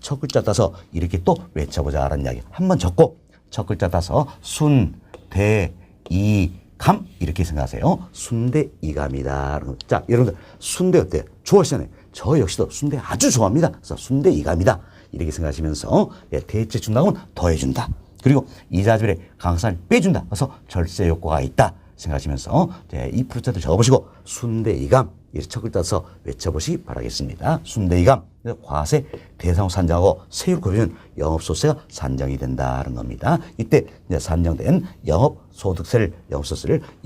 첫 글자 따서 이렇게 또 외쳐보자 라는 이야기 한번 적고 첫 글자 따서 순, 대, 이, 감 이렇게 생각하세요. 순대이감이다. 자, 여러분들 순대 어때요? 좋아하시잖아요. 저 역시도 순대 아주 좋아합니다. 그래서 순대이감이다. 이렇게 생각하시면서 대체 준다면 더해준다. 그리고 이자지불에 강산을 빼준다. 그래서 절세 효과가 있다. 생각하시면서 이 프로차트 적어보시고 순대이감 이렇게 첫 글자 써서 외쳐보시기 바라겠습니다. 순대이감 과세 대상으로 산정하고 세율 고려는 영업소득세가 산정이 된다는 겁니다. 이때 이제 산정된 영업소득세를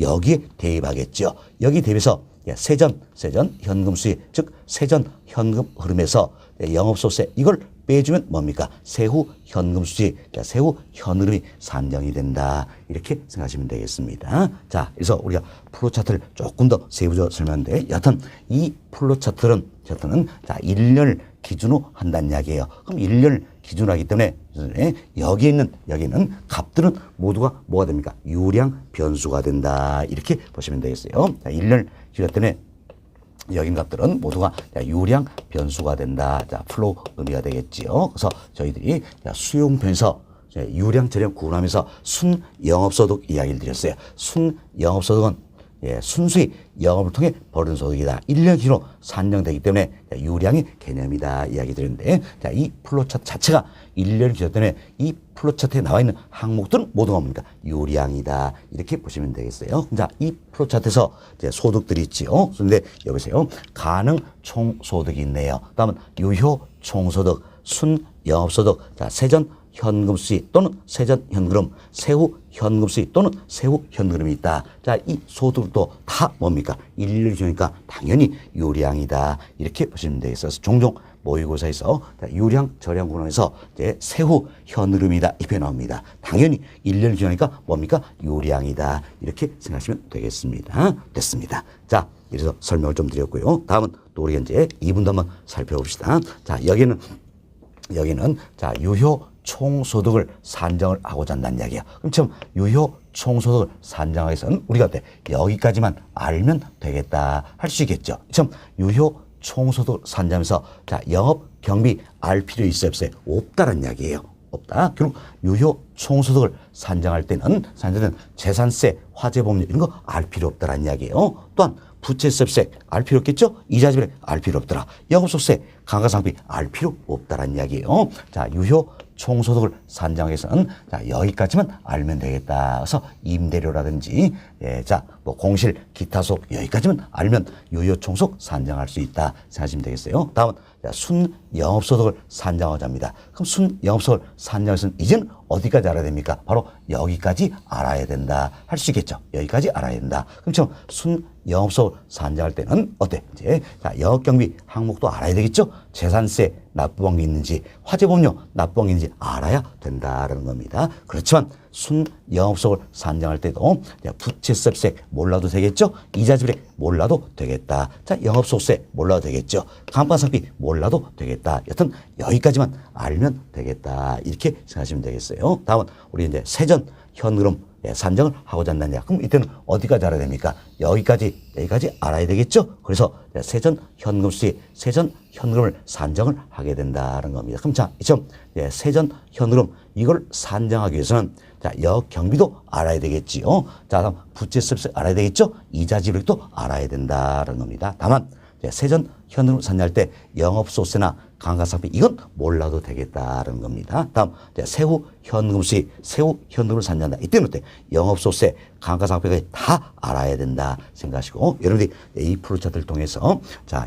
여기에 대입하겠죠. 여기 대입해서 세전 현금 수익 즉 세전 현금 흐름에서 영업소득세 이걸 빼주면 뭡니까? 세후 현금 수익, 세후 현흐름이 산정이 된다. 이렇게 생각하시면 되겠습니다. 자, 그래서 우리가 플로 차트를 조금 더 세부적으로 설명하는데 여튼 이 플로 차트는 자, 1년을 기준으로 한다는 이야기예요. 그럼 1년을 기준으로 하기 때문에 여기에는 값들은 모두가 뭐가 됩니까? 유량 변수가 된다. 이렇게 보시면 되겠어요. 자, 1년을 기준으로 때문에 여긴 값들은 모두가 유량 변수가 된다. 자, 플로우 의미가 되겠지요. 그래서 저희들이 수용편에서 유량 저량 구분하면서 순영업소득 이야기를 드렸어요. 순영업소득은 순수히 영업을 통해 벌은 소득이다. 1년 기준으로 산정되기 때문에 유량의 개념이다. 이야기 드렸는데 자, 이 플로차트 자체가 1년 기준 때문에 이 플로차트에 나와 있는 항목들은 모두가 뭡니까? 유량이다. 이렇게 보시면 되겠어요. 자, 이 플로차트에서 소득들이 있지요. 그런데 여보세요. 가능 총소득이 있네요. 다음은 유효 총소득, 순영업소득, 자, 세전 현금 수익 또는 세전 현금, 세후 현금 수익 또는 세후 현금이 있다. 자, 이 소득도 다 뭡니까? 1년 기준이니까 당연히 유량이다. 이렇게 보시면 되겠어요. 종종 모의고사에서 유량, 저량 구분해서 세후 현금이다. 이 표현 나옵니다. 당연히 1년 기준이니까 뭡니까? 유량이다. 이렇게 생각하시면 되겠습니다. 됐습니다. 자, 이래서 설명을 좀 드렸고요. 다음은 또 우리가 이제 2분도 한번 살펴봅시다. 자, 여기는 자, 유효 총소득을 산정을 하고자 한다는 이야기야. 그럼 지금 유효 총소득을 산정하기 위해서는 우리가 어때? 여기까지만 알면 되겠다 할 수 있겠죠. 지금 유효 총소득을 산정하면서 자, 영업 경비 알 필요 있어요 없어요? 없다라는 이야기예요. 없다. 그리고 유효 총소득을 산정할 때는 재산세, 화재보험료 이런 거 알 필요 없다라는 이야기예요. 또한 부채세입세 알 필요 없겠죠? 이자지불액 알 필요 없더라. 영업소득세, 감가상각비 알 필요 없다라는 이야기예요. 자, 유효 총소득을 산정하기 위해서는 자, 여기까지만 알면 되겠다. 그래서 임대료라든지 자, 뭐 공실, 기타 소득 여기까지만 알면 유효 총소득 산정할 수 있다 생각하시면 되겠어요. 다음은 순영업소득을 산정하자 합니다. 그럼 순영업소득을 산정해서는 이제는 어디까지 알아야 됩니까? 바로 여기까지 알아야 된다 할 수 있겠죠. 여기까지 알아야 된다. 그럼 지금 순영업소득을 산정할 때는 어때? 이제 자, 영업경비 항목도 알아야 되겠죠. 재산세 납부한 게 있는지 화재보험료 납부한 게 있는지 알아야 된다라는 겁니다. 그렇지만 순영업소득을 산정할 때도 부채세입세 몰라도 되겠죠. 이자지불액 몰라도 되겠다. 자, 영업소득세 몰라도 되겠죠. 감가상각비 몰라도 되겠다. 여튼 여기까지만 알면 되겠다. 이렇게 생각하시면 되겠어요. 다음은 우리 이제 세전 현금 산정을 하고자 한다냐. 그럼 이때는 어디까지 알아야 됩니까? 여기까지 알아야 되겠죠? 그래서 세전 현금 수익, 세전 현금을 산정을 하게 된다는 겁니다. 그럼 자, 세전 현금 이걸 산정하기 위해서는 자, 역경비도 알아야 되겠지요. 자, 다음 부채세입세 알아야 되겠죠? 이자지불액도 알아야 된다는 겁니다. 다만 세전 현금을 산정할 때 영업소득세나 감가상각비 이건 몰라도 되겠다는 겁니다. 다음 세후 현금 수익, 세후 현금을 산정한다. 이때는 어때? 영업소득세, 감가상각비까지 다 알아야 된다 생각하시고 여러분들이 이 플로차트를 통해서 자,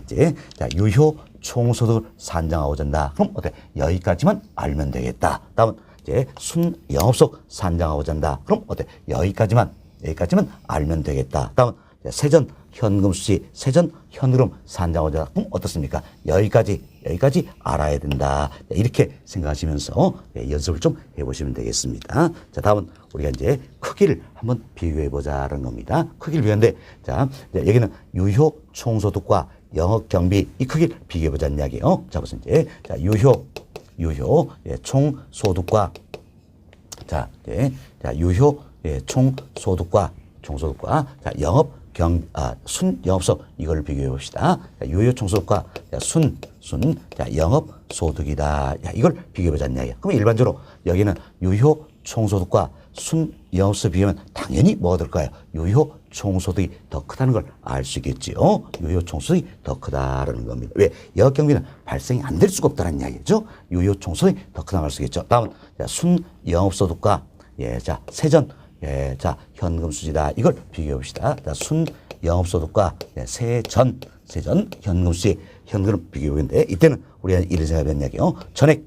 유효 총소득을 산정하고자 한다. 그럼 어때? 여기까지만 알면 되겠다. 다음은 순영업소득 산정하고자 한다. 그럼 어때? 여기까지만 알면 되겠다. 다음은 세전 현금 수지, 세전 현흐름 산자원자. 그럼 어떻습니까? 여기까지 알아야 된다. 이렇게 생각하시면서 연습을 좀 해보시면 되겠습니다. 자, 다음은 우리가 이제 크기를 한번 비교해 보자는 겁니다. 크기를 비교하는데, 자, 여기는 유효 총소득과 영업 경비 이 크기를 비교해 보자는 이야기예요. 자, 보세요. 이제 자, 유효 총소득과 자, 유효 총소득과 자, 순영업소득 이걸 비교해 봅시다. 자, 유효 총소득과 영업소득이다. 이걸 비교해 보자는 이야기야. 그럼 일반적으로 여기는 유효 총소득과 순영업소득 비교하면 당연히 뭐가 될까요? 유효 총소득이 더 크다는 걸 알 수 있겠지요. 유효 총소득이 더 크다라는 겁니다. 왜? 영업경비는 발생이 안 될 수가 없다는 이야기죠. 유효 총소득이 더 크다고 할 수 있겠죠. 다음은 순영업소득과 자, 세전 자, 현금 수지다. 이걸 비교해 봅시다. 자, 순영업소득과 세전 현금 수지, 현금을 비교해 보는데 이때는 우리가 이런 생각을 이야기요. 전액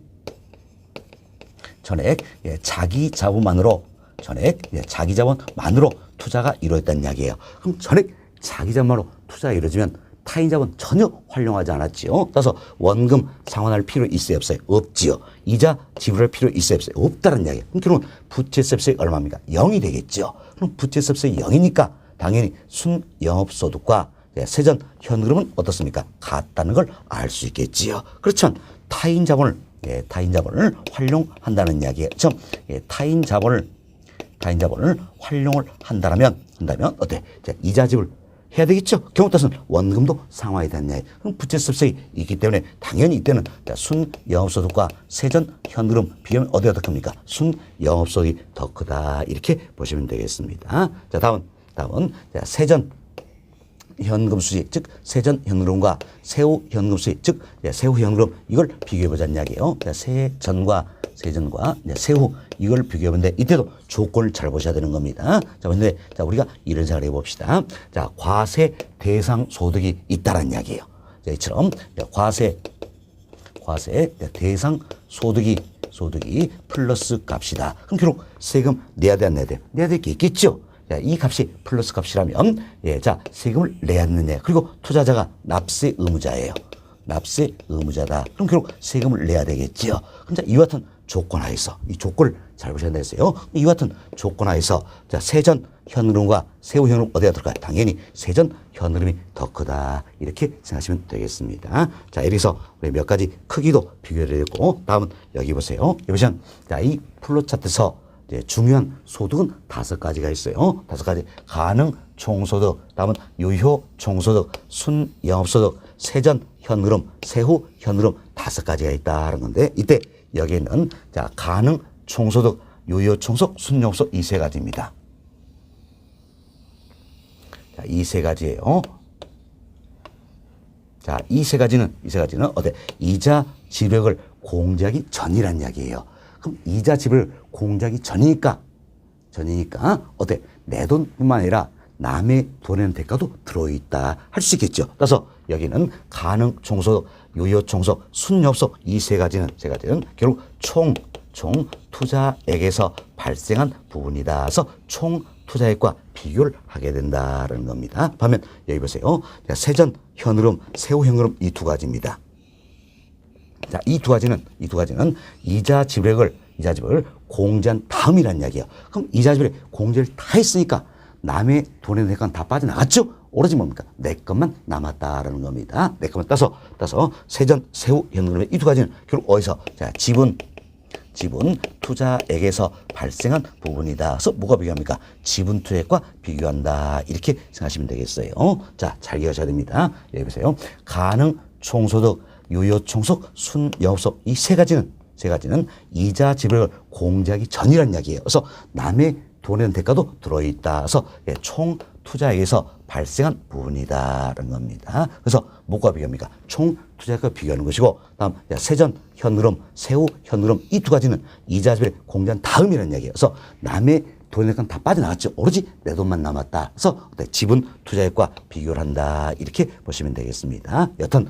자기 자본만으로 투자가 이루어졌다는 이야기예요. 그럼 전액 자기 자본만으로 투자가 이루어지면 타인 자본 전혀 활용하지 않았지요. 따라서 원금 상환할 필요 있어요, 없어요? 없지요. 이자 지불할 필요 있어요, 없어요? 없다는 이야기예요. 그럼 결국은 부채세법이 얼마입니까? 0이 되겠죠. 그럼 부채세법이 0이니까 당연히 순영업소득과 세전 현금은 어떻습니까? 같다는 걸 알 수 있겠지요. 그렇지만 타인 자본을 활용한다는 이야기예요. 타인 자본을 활용을 한다면 어때? 자, 이자 지불 해야 되겠죠. 경우 따라서는 원금도 상환이 됐네. 그럼 부채세법이 있기 때문에 당연히 이때는 순영업소득과 세전 현금 비교하면 어디가 더 큽니까? 순영업소득이 더 크다. 이렇게 보시면 되겠습니다. 자, 다음은 세전 현금 수지, 즉 세전 현금과 세후 현금 수지, 즉 세후 현금 이걸 비교해 보자는 이야기예요. 세전과 세후 이걸 비교해 보는데 이때도 조건을 잘 보셔야 되는 겁니다. 자, 근데 우리가 이런 생각을 해봅시다. 자, 과세 대상 소득이 있다라는 이야기예요. 자, 이처럼 과세 대상 소득이 플러스 값이다. 그럼 결국 세금 내야 돼, 안 내야 돼? 내야 될 게 있겠죠. 자, 이 값이 플러스 값이라면 자, 세금을 내야 되느냐. 그리고 투자자가 납세 의무자예요. 납세 의무자다. 그럼 결국 세금을 내야 되겠지요. 그럼 자, 이와 같은 조건 하에서 이 조건을 잘 보셔야 되겠어요. 이와 같은 조건 하에서 자, 세전 현금과 세후 현금 어디가 들어가요? 당연히 세전 현금이 더 크다. 이렇게 생각하시면 되겠습니다. 자, 이래서 우리 몇 가지 크기도 비교를 했고, 다음은 여기 보세요. 여기 보시면 자, 이 플로 차트에서 중요한 소득은 5가지가 있어요. 5가지. 가능 총소득, 다음은 유효 총소득, 순영업소득, 세전 현금, 세후 현금 5가지가 있다는 건데 이때 여기는 자, 가능 총소득, 유효 총소득, 순영업소득 이 3가지입니다. 자, 이 3가지예요. 자, 이 3가지는 어때? 이자 지불액을 공제하기 전이란 이야기예요. 그럼 이자 지불 공제하기 전이니까 어때? 내 돈뿐만 아니라 남의 돈에는 대가도 들어있다 할 수 있겠죠. 따라서 여기는 가능 총소득, 유효 총소득, 순영업소득 이 3가지는 결국 총 투자액에서 발생한 부분이다. 그래서 총 투자액과 비교를 하게 된다는 겁니다. 반면 여기 보세요. 세전 현금, 세후 현금 이 2가지입니다. 자, 이 두 가지는 이자 지불을 공제한 다음이란 이야기예요. 그럼 이자 지불에 공제를 다 했으니까 남의 돈에 대한 다 빠져나갔죠? 오로지 뭡니까? 내 것만 남았다라는 겁니다. 내 것만 따서 세전, 세후, 현금의 이 2가지는 결국 어디서? 자, 지분 투자액에서 발생한 부분이다. 그래서 뭐가 비교합니까? 지분 투자액과 비교한다. 이렇게 생각하시면 되겠어요. 자, 잘 기억하셔야 됩니다. 여기 보세요. 가능 총소득, 유효 총소득, 순영업소득 이 3가지는 이자 지불을 공제하기 전이라는 이야기예요. 그래서 남의 돈에 대가도 들어있다. 그래서 총 투자액에서 발생한 부분이다라는 겁니다. 그래서 뭐가 비교합니까? 총 투자액과 비교하는 것이고, 다음 세전 현금, 세후 현금 이 2가지는 이자 지불에 공제한 다음이라는 이야기예요. 그래서 남의 돈에 대가 다 빠져나갔죠. 오로지 내 돈만 남았다. 그래서 지분 투자액과 비교를 한다. 이렇게 보시면 되겠습니다. 여튼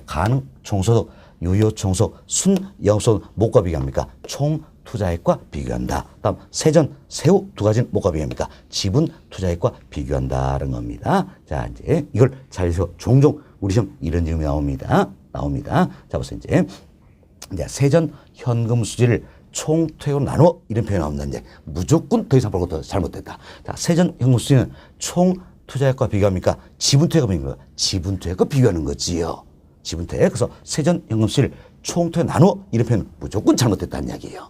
가능 총소득, 유효 총소득, 순영업소득 뭐가 비교합니까? 총 투자액과 비교한다. 다음 세전, 세후 두 가지는 뭐가 비교합니까? 지분, 투자액과 비교한다는 겁니다. 자, 이제 이걸 잘 해서 종종 우리 시험 이런 질문이 나옵니다. 자, 보세요. 이제 세전 현금 수지를 총투액으로 나누어 이런 표현이 나옵니다. 이제 무조건 더 이상 볼 것도 잘못됐다. 자, 세전 현금 수지는 총 투자액과 비교합니까? 지분 투액과 비교합니까? 지분 투액과 비교하는 거지요. 지분 투액. 그래서 세전 현금 수지를 총투액 나누어 이런 표현은 무조건 잘못됐다는 이야기예요.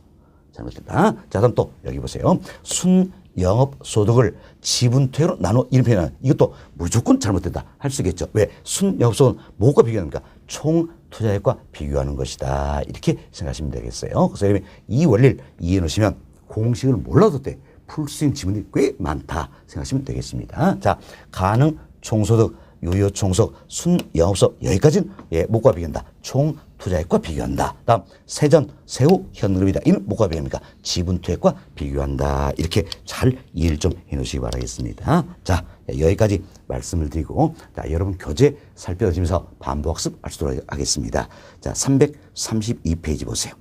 잘못됐다. 자, 다음 또 여기 보세요. 순 영업 소득을 지분 투액으로 나누어 이런 표현은 이것도 무조건 잘못됐다 할 수 있겠죠. 왜? 순 영업 소득은 뭐가 비교합니까? 총 투자액과 비교하는 것이다. 이렇게 생각하시면 되겠어요. 그래서 이 원리를 이해해 놓으시면 공식을 몰라도 돼. 풀 수 있는 지분이 꽤 많다 생각하시면 되겠습니다. 자, 가능 총소득, 유효 총소득, 순 영업소득 여기까지는 뭐가 비교한다? 총 투자액과 비교한다. 다음 세전, 세후 현금이다. 이는 뭐가 비교합니까? 지분 투액과 비교한다. 이렇게 잘 이해를 좀 해놓으시기 바라겠습니다. 자, 여기까지 말씀을 드리고 자, 여러분 교재 살펴보시면서 반복학습 하시도록 하겠습니다. 자, 332페이지 보세요.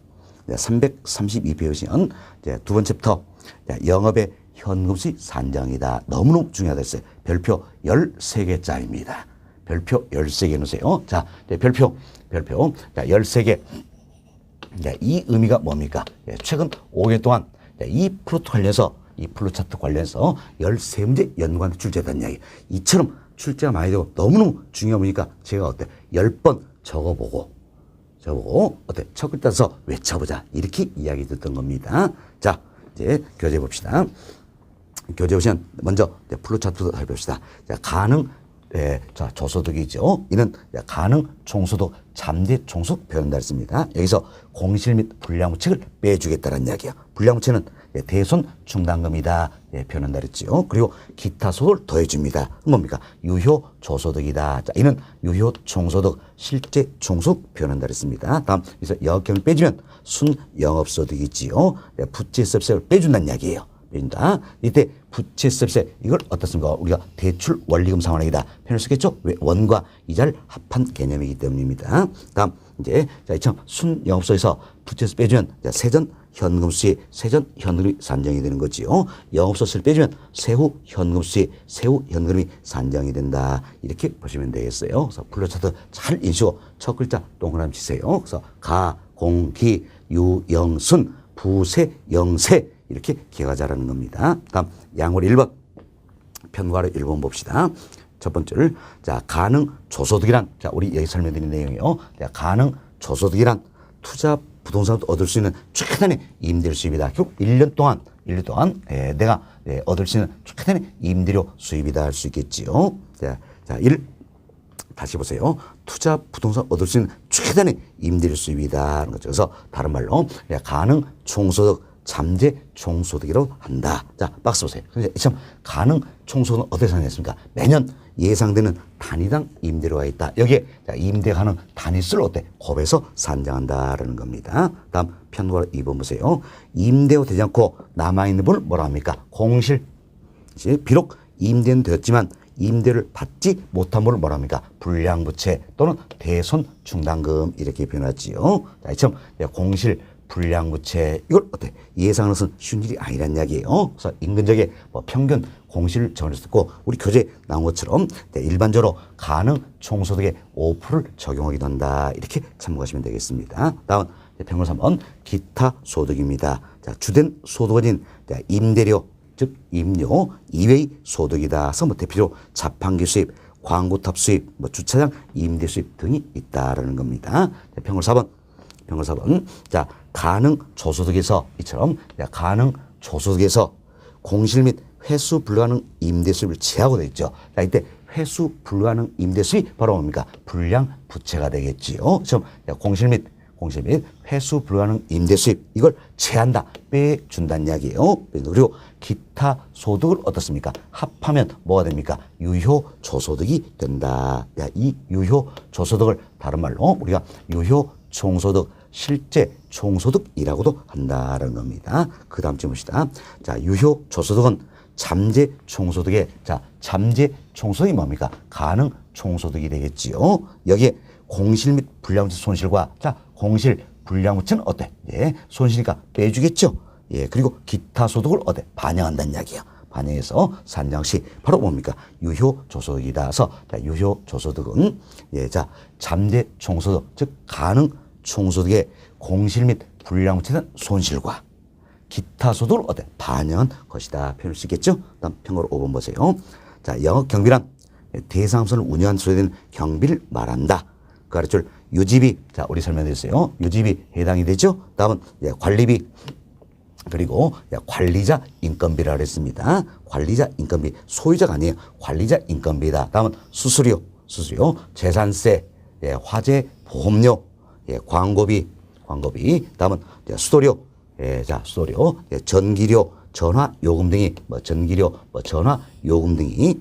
332페이지 보시면 두 번째부터 영업의 현금수익 산정이다. 너무너무 중요하다 했어요. 별표 13개짜리입니다. 별표 13개 놓으세요. 자, 별표. 자, 13개. 이 의미가 뭡니까? 최근 5년 동안 이 플로트 관련해서, 이 플로 차트 관련해서 13문제 연관 출제했다는 이야기. 이처럼 출제가 많이 되고 너무너무 중요하니까 제가 어때? 10번 적어보고, 어때? 첫 글자 써 외쳐보자. 이렇게 이야기 듣던 겁니다. 자, 이제 교재 봅시다. 교재 보시면 먼저 플로 차트도 살펴봅시다. 자, 가능, 자, 조소득이죠. 이는 가능 총소득, 잠재 총소득 표현다 했습니다. 여기서 공실 및 불량부채를 빼주겠다는 이야기야. 불량부채는 대손 충당금이다 표현한다 그랬죠. 그리고 기타 소득을 더해줍니다. 뭡니까? 유효 조소득이다. 자, 이는 유효 총소득, 실제 총소득 표현한다 그랬습니다. 다음 여기서 영업경을 빼주면 순 영업소득이지요. 부채 세입세를 빼준다는 이야기예요. 빼준다. 이때 부채 세입세 이걸 어떻습니까? 우리가 대출 원리금 상환액이다 표현을 쓰겠죠. 왜? 원과 이자를 합한 개념이기 때문입니다. 다음 이제 자, 이처럼 순 영업소에서 부채 세입 빼주면 세전 현금 수익, 세전 현금이 산정이 되는 거지요. 영업소득을 빼주면 세후 현금 수익, 세후 현금이 산정이 된다. 이렇게 보시면 되겠어요. 그래서 플로차트 잘 인식하고 첫 글자 동그라미 치세요. 그래서 가, 공, 기, 유, 영, 순, 부세, 영세 이렇게 기가 자라는 겁니다. 다음 양월 1번 편과로 1번 봅시다. 첫 번째를 자, 가능 조소득이란 자, 우리 여기 설명드린 내용이요. 가능 조소득이란 투자 부동산을 얻을 수 있는 최단의 임대료 수입이다. 결국 1년 동안 내가 얻을 수 있는 최단의 임대료 수입이다 할 수 있겠지요. 자, 1 다시 보세요. 투자 부동산 얻을 수 있는 최단의 임대료 수입이다 하는 거죠. 그래서 다른 말로 가능 총소득, 잠재 총소득이라고 한다. 자, 박스 보세요. 참 가능 총소득은 어떻게 산정했습니까? 매년 예상되는 단위당 임대료가 있다. 여기에 임대 가능 단위수를 어때? 곱해서 산정한다라는 겁니다. 다음 편과 2번 보세요. 임대료 되지 않고 남아있는 분을 뭐라 합니까? 공실. 비록 임대는 되었지만 임대를 받지 못한 분을 뭐라 합니까? 불량부채 또는 대손 충당금 이렇게 표현하지요. 자, 이처럼 공실 불량부채 이걸 어때? 예상하는 것은 쉬운 일이 아니란 이야기예요. 그래서 인근적에 평균 공실 정해서 듣고 우리 교재에 나온 것처럼 일반적으로 가능 총소득의 5%를 적용하기도 한다. 이렇게 참고하시면 되겠습니다. 다음 평균 3번 기타 소득입니다. 자, 주된 소득은 임대료 즉 임료 이외의 소득이다. 그래서 대표적으로 자판기 수입, 광고탑 수입, 주차장 임대 수입 등이 있다라는 겁니다. 평균 4번 자, 가능 조소득에서 이처럼 가능 조소득에서 공실 및 회수 불가능 임대 수입을 제하고 되어 있죠. 자, 이때 회수 불가능 임대 수입 바로 뭡니까? 불량 부채가 되겠지요. 그럼 공실 및 회수 불가능 임대 수입 이걸 제한다, 빼준다는 이야기예요. 그리고 기타 소득을 어떻습니까? 합하면 뭐가 됩니까? 유효 조소득이 된다. 이 유효 조소득을 다른 말로 우리가 유효 총소득, 실제 총소득이라고도 한다는 겁니다. 그 다음 쯤 봅시다. 자, 유효 조소득은 잠재 총소득의 잠재 총소득이 뭡니까? 가능 총소득이 되겠지요. 여기에 공실 및 불량부채 손실과 공실 불량부채는 어때? 예, 손실이니까 빼주겠죠. 예, 그리고 기타 소득을 어때? 반영한다는 이야기예요. 반영해서 산정 시 바로 뭡니까? 유효조소득이라서 유효조소득은 예, 자 잠재 총소득 즉 가능 총소득의 공실 및 불량부채는 손실과 기타 소득을 어때? 반영한 것이다. 표현할 수 있겠죠? 다음 평가로 5번 보세요. 자, 영업 경비란 대상선을 운영한 소재되는 경비를 말한다. 그 아래줄 유지비, 자 우리 설명드렸어요. 유지비 해당이 되죠. 다음은 예, 관리비 그리고 예, 관리자 인건비라 그랬습니다. 관리자 인건비 소유자가 아니에요. 관리자 인건비다. 다음은 수수료, 재산세, 예, 화재 보험료, 예, 광고비, 다음은 예, 수도료, 예, 자 수도료, 예, 전기료, 전화 요금 등이 전기료, 전화 요금 등이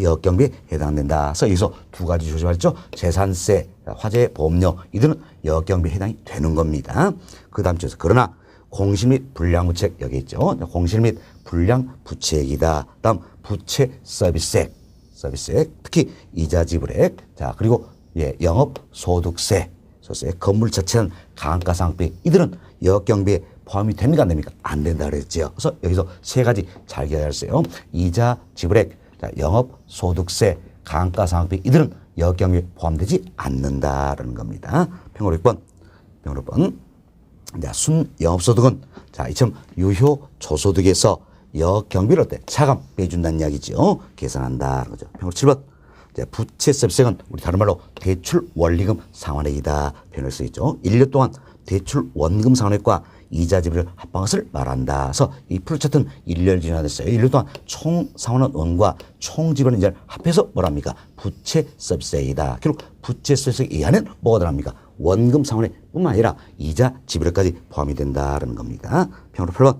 여경비에 해당된다. 그래서 여기서 두 가지 조심하셨죠. 재산세, 화재, 보험료 이들은 여경비에 해당이 되는 겁니다. 그 다음 주에서 그러나 공실 및 불량부채 여기 있죠. 공실 및 불량부채액이다. 다음 부채 서비스액, 특히 이자 지불액, 자 그리고 예, 영업소득세, 건물 자체는 감가상각비 이들은 여경비에 포함이 됩니까 안 됩니까? 안 된다 그랬죠. 그래서 여기서 세 가지 잘 기억하세요. 이자 지불액, 자, 영업소득세, 감가상각비 이들은 여경비에 포함되지 않는다라는 겁니다. 평으로 6번. 자, 순영업소득은 자 이처럼 유효조소득에서 여경비를 어때? 차감 빼준다는 이야기죠. 계산한다는 거죠. 평으로 7번. 자, 부채 서비스액은 우리 다른 말로 대출 원리금 상환액이다 표현할 수 있죠. 1년 동안 대출 원금 상환액과 이자 지불을 합한 것을 말한다. 그래서 이 플로차트는 1년을 지나됐어요. 1년 동안 총 상환한 원과 총 지불은 이제 합해서 뭐랍니까? 부채 서비스액이다. 결국 부채 서비스액 이 안에는 뭐가 들어갑니까? 원금 상환액뿐만 아니라 이자 지불까지 포함이 된다는 겁니다. 평으로 8번.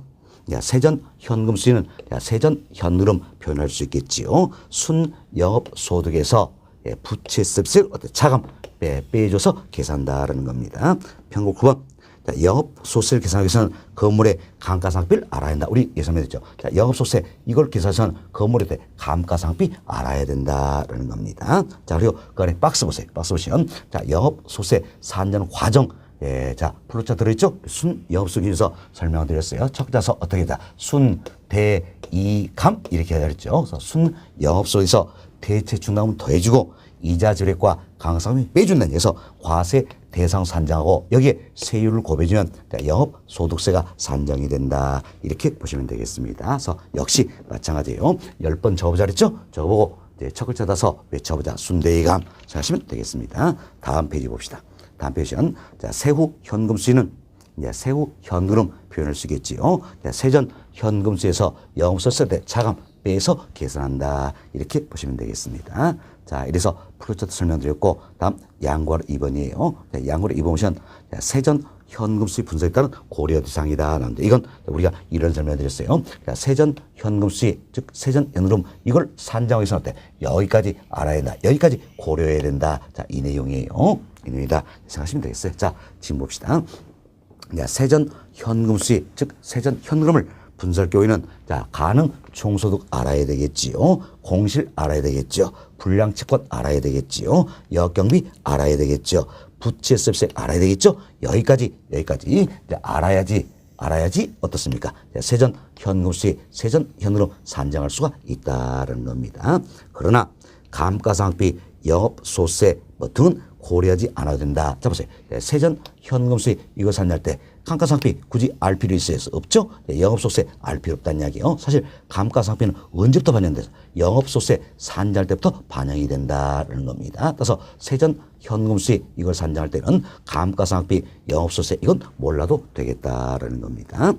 야, 세전 현금 수익은 세전 현금 표현할 수 있겠지요. 순 영업 소득에서 예, 부채 서비스액 차감 빼줘서 계산한다는 겁니다. 평고 9번. 자, 영업소세를 계산하기 위해서는 건물의 감가상각비를 알아야 한다. 우리 예상했죠. 자, 영업소세 이걸 계산해서는 건물에 대해 감가상각비 알아야 된다라는 겁니다. 자, 그리고 그 안에 박스 보세요. 박스 보시면 자, 영업소세 산정 과정 예, 자, 플로차 들어있죠? 순 영업소득에서 설명을 드렸어요. 척자서 어떻게 다 순, 대, 이, 감 이렇게 해야겠죠. 그래서 순 영업소득에서 대체 충당금 더해주고 이자 지불액과 감가상각비 빼준다는 얘기에서 과세 대상 산정하고 여기에 세율을 곱해주면 영업소득세가 산정이 된다. 이렇게 보시면 되겠습니다. 그래서 역시 마찬가지예요. 10번 적어보자 그랬죠? 적어보고 이제 첫 글자 따서 외쳐보자. 순대의감 생각하시면 되겠습니다. 다음 페이지 봅시다. 다음 페이지는 자, 세후 현금 수익은 세후 현금 표현을 쓰겠지요. 세전 현금 수에서 영업소득세 때 차감 빼서 계산한다. 이렇게 보시면 되겠습니다. 자, 이래서 플로차트 설명드렸고 다음 양과로 2번이에요. 양과로 2번 보시면 세전 현금 수익 분석에 따른 고려 대상이다. 나는데 이건 우리가 이런 설명드렸어요. 세전 현금 수익 즉 세전 현금 이걸 산정하기 위해서는 어때? 여기까지 알아야 된다. 여기까지 고려해야 된다. 자, 이 내용이에요. 이 내용이다. 생각하시면 되겠어요. 자, 지금 봅시다. 세전 현금 수익 즉 세전 현금을 분석 교육은 자 가능 총소득 알아야 되겠지요. 공실 알아야 되겠죠. 불량채권 알아야 되겠지요. 여경비 알아야 되겠죠. 부채 서비스 알아야 되겠죠. 여기까지 이제 알아야지 어떻습니까? 세전 현금 수익, 세전 현금으로 산정할 수가 있다는 겁니다. 그러나 감가상각비, 영업소득세 등은 고려하지 않아도 된다. 자 보세요. 세전 현금 수익 이거 산정할 때 감가상각비 굳이 알 필요 있어요? 없죠? 영업소득세 알 필요 없다는 이야기예요. 사실 감가상각비는 언제부터 반영돼서 영업소득세 산정할 때부터 반영이 된다는 겁니다. 따라서 세전 현금 수익 이걸 산정할 때는 감가상각비, 영업소득세 이건 몰라도 되겠다라는 겁니다.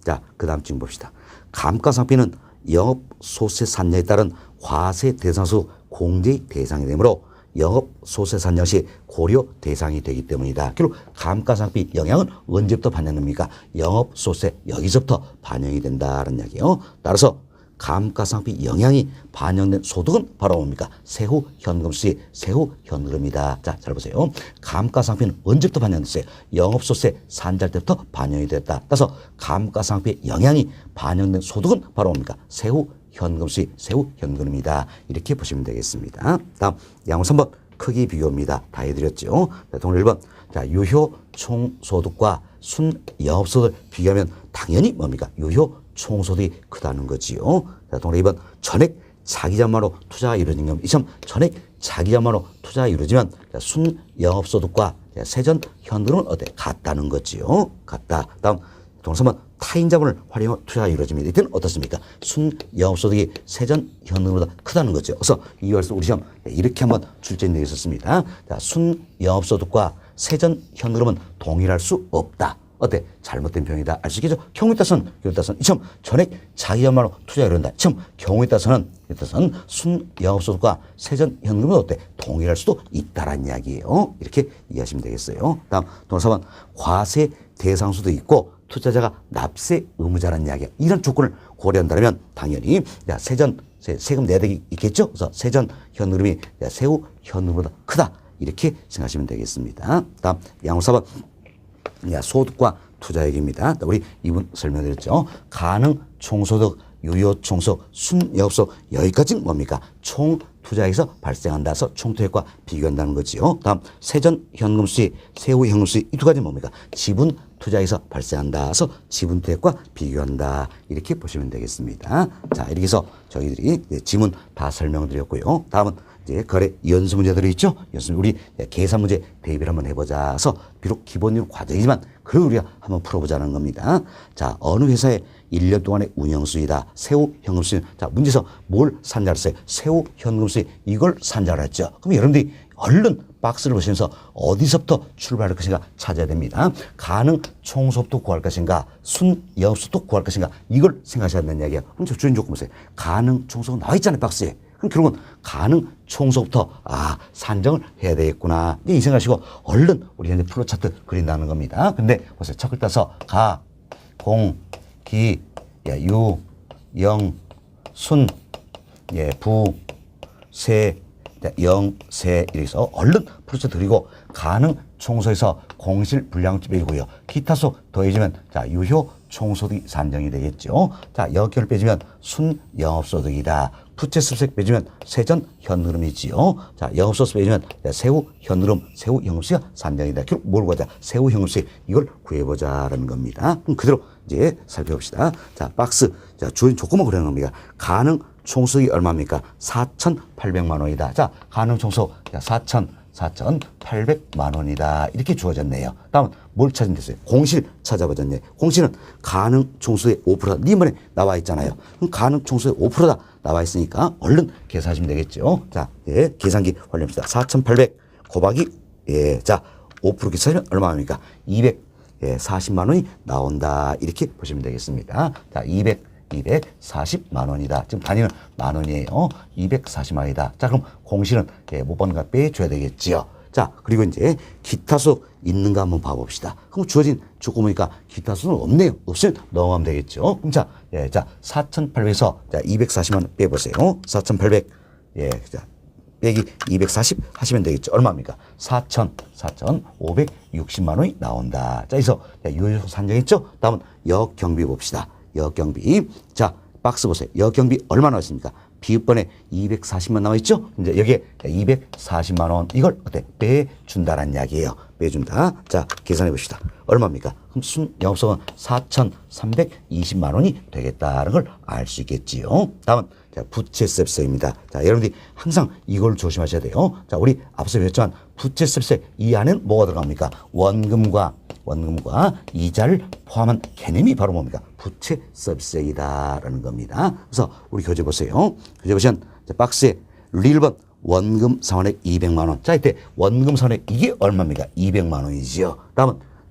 자, 그 다음 지금 봅시다. 감가상각비는 영업소득세 산정에 따른 과세 대상수 공제의 대상이 되므로 영업소득세 산정 시 고려 대상이 되기 때문이다. 결국 감가상각비 영향은 언제부터 반영됩니까? 영업소득세 여기서부터 반영이 된다는 이야기예요. 따라서 감가상각비 영향이 반영된 소득은 바로 뭡니까? 세후 현금 수익, 세후 현금이다. 자, 잘 보세요. 감가상각비는 언제부터 반영됐어요? 영업소득세 산정할 때부터 반영이 됐다. 따라서 감가상각비 영향이 반영된 소득은 바로 뭡니까? 세후 현금 수익, 세후 현금입니다. 이렇게 보시면 되겠습니다. 다음 양호 3번 크기 비교입니다. 다 해드렸죠. 자, 동일 1번. 자, 유효 총소득과 순영업소득을 비교하면 당연히 뭡니까? 유효 총소득이 크다는 거지요. 자, 동일 2번. 전액 자기자만으로 투자가 이루어진 겁니다. 이처럼 전액 자기자만으로 투자가 이루어지면 순영업소득과 세전 현금은 어때? 같다는 거지요. 같다. 다음 동사는 타인 자본을 활용하여 투자가 이루어집니다. 이때는 어떻습니까? 순영업소득이 세전 현금보다 크다는 거죠. 그래서 이거에서 우리 시험 이렇게 한번 출제되어 있었습니다. 자, 순영업소득과 세전 현금은 동일할 수 없다. 어때? 잘못된 표현이다. 알 수 있겠죠? 경우에 따라서는 이처럼 전액 자기자만으로 투자가 이룬다. 이처럼 경우에 따라서는 순영업소득과 세전 현금은 어때? 동일할 수도 있다라는 이야기예요. 이렇게 이해하시면 되겠어요. 다음 동사는 과세 대상수도 있고 투자자가 납세 의무자라는 이야기야. 이런 조건을 고려한다면 당연히 세금 내역이 있겠죠. 그래서 세전 현금이 세후 현금보다 크다. 이렇게 생각하시면 되겠습니다. 다음 양호사번 소득과 투자액입니다. 우리 이분 설명드렸죠. 가능 총소득, 유효 총소득, 순영업소득 여기까지는 뭡니까? 총 투자액에서 발생한다 해서 총투자액과 비교한다는 거지요. 다음 세전 현금 수익, 세후 현금 수익 이 두 가지는 뭡니까? 지분 투자에서 발생한다 해서 지분 투자액과 비교한다. 이렇게 보시면 되겠습니다. 자, 이렇게 해서 저희들이 지문 다 설명드렸고요. 다음은 이제 거래 연수 문제들이 있죠. 연수 우리 계산 문제 대비를 한번 해보자 해서 비록 기본적인 과정이지만 그걸 우리가 한번 풀어보자는 겁니다. 자, 어느 회사의 1년 동안의 운영 수익이다. 세후 현금 수익. 자, 문제에서 뭘 산자를 했어요? 세후 현금 수익. 이걸 산자를 했죠. 그럼 여러분들이 얼른 박스를 보시면서 어디서부터 출발할 것인가 찾아야 됩니다. 가능 총소득도 구할 것인가, 순영업소득도 구할 것인가, 이걸 생각하셔야 된다는 이야기예요. 그럼 저 주인 조건 보세요. 가능 총소득 나와 있잖아요, 박스에. 그럼 결국은 가능 총소득부터 산정을 해야 되겠구나. 이 생각하시고 얼른 우리 현재 플로 차트 그린다는 겁니다. 근데 보세요. 첫 글자 서 가, 공, 기, 유, 영, 순, 부, 세, 영세 이렇게 해서 얼른 풀어서 드리고 가능 총소에서 공실 불량집이고요. 기타 수 더해지면 자 유효 총소득이 산정이 되겠죠. 자 여기를 빼주면 순영업소득이다. 부채습색 빼주면 세전 현금이지요. 자 영업소득 빼주면 세후 현금, 세후 현금수가 산정이다. 결국 뭘 구하자? 세후 현금수 이걸 구해보자라는 겁니다. 그럼 그대로 이제 살펴봅시다. 자 박스 자 주어진 조건만 그러는 겁니다. 가능 총수익이 얼마입니까? 4,800만 원이다. 자, 가능 총수 4,800만 원이다. 이렇게 주어졌네요. 다음은 뭘 찾으면 됐어요? 공실 찾아보졌네. 공실은 가능 총수의 5%다. 니번에 나와 있잖아요. 그럼 가능 총수의 5%다. 나와 있으니까 얼른 계산하시면 되겠죠. 자, 계산기 활용합시다. 4,800 곱하기 자, 5% 계산하면 얼마입니까? 240만 원이 나온다. 이렇게 보시면 되겠습니다. 자, 240만 원이다. 지금 단위는 만 원이에요. 240만 원이다. 자, 그럼 공실은 못 받는 거 빼줘야 되겠지요. 자, 그리고 이제 기타수 있는가 한번 봐봅시다. 그럼 주어진 조건이니까 기타수는 없네요. 없으면 넘어가면 되겠죠. 그럼 자, 자 4,800에서 자 240만 원 빼보세요. 4,800 자 빼기 240 하시면 되겠죠. 얼마입니까? 4,560만 원이 나온다. 자, 여기서 유효 산정했죠. 다음은 역경비 봅시다. 역경비. 자, 박스 보세요. 역경비 얼마 나왔습니까? 비읍번에 240만 나와있죠? 이제 여기에 240만 원. 이걸 어때? 빼준다라는 이야기예요. 빼준다. 자, 계산해 봅시다. 얼마입니까? 그럼 순영업소득은 4,320만 원이 되겠다는 걸 알 수 있겠지요. 다음은 자, 부채세입니다. 자, 여러분들이 항상 이걸 조심하셔야 돼요. 자, 우리 앞서 배웠지만 부채세 이 안에는 뭐가 들어갑니까? 원금과 이자를 포함한 개념이 바로 뭡니까? 부채세이다라는 겁니다. 그래서 우리 교재 보세요. 교재 보시면 박스에 1번 원금 상환액 200만 원. 자, 이때 원금 상환액 이게 얼마입니까? 200만 원이지요.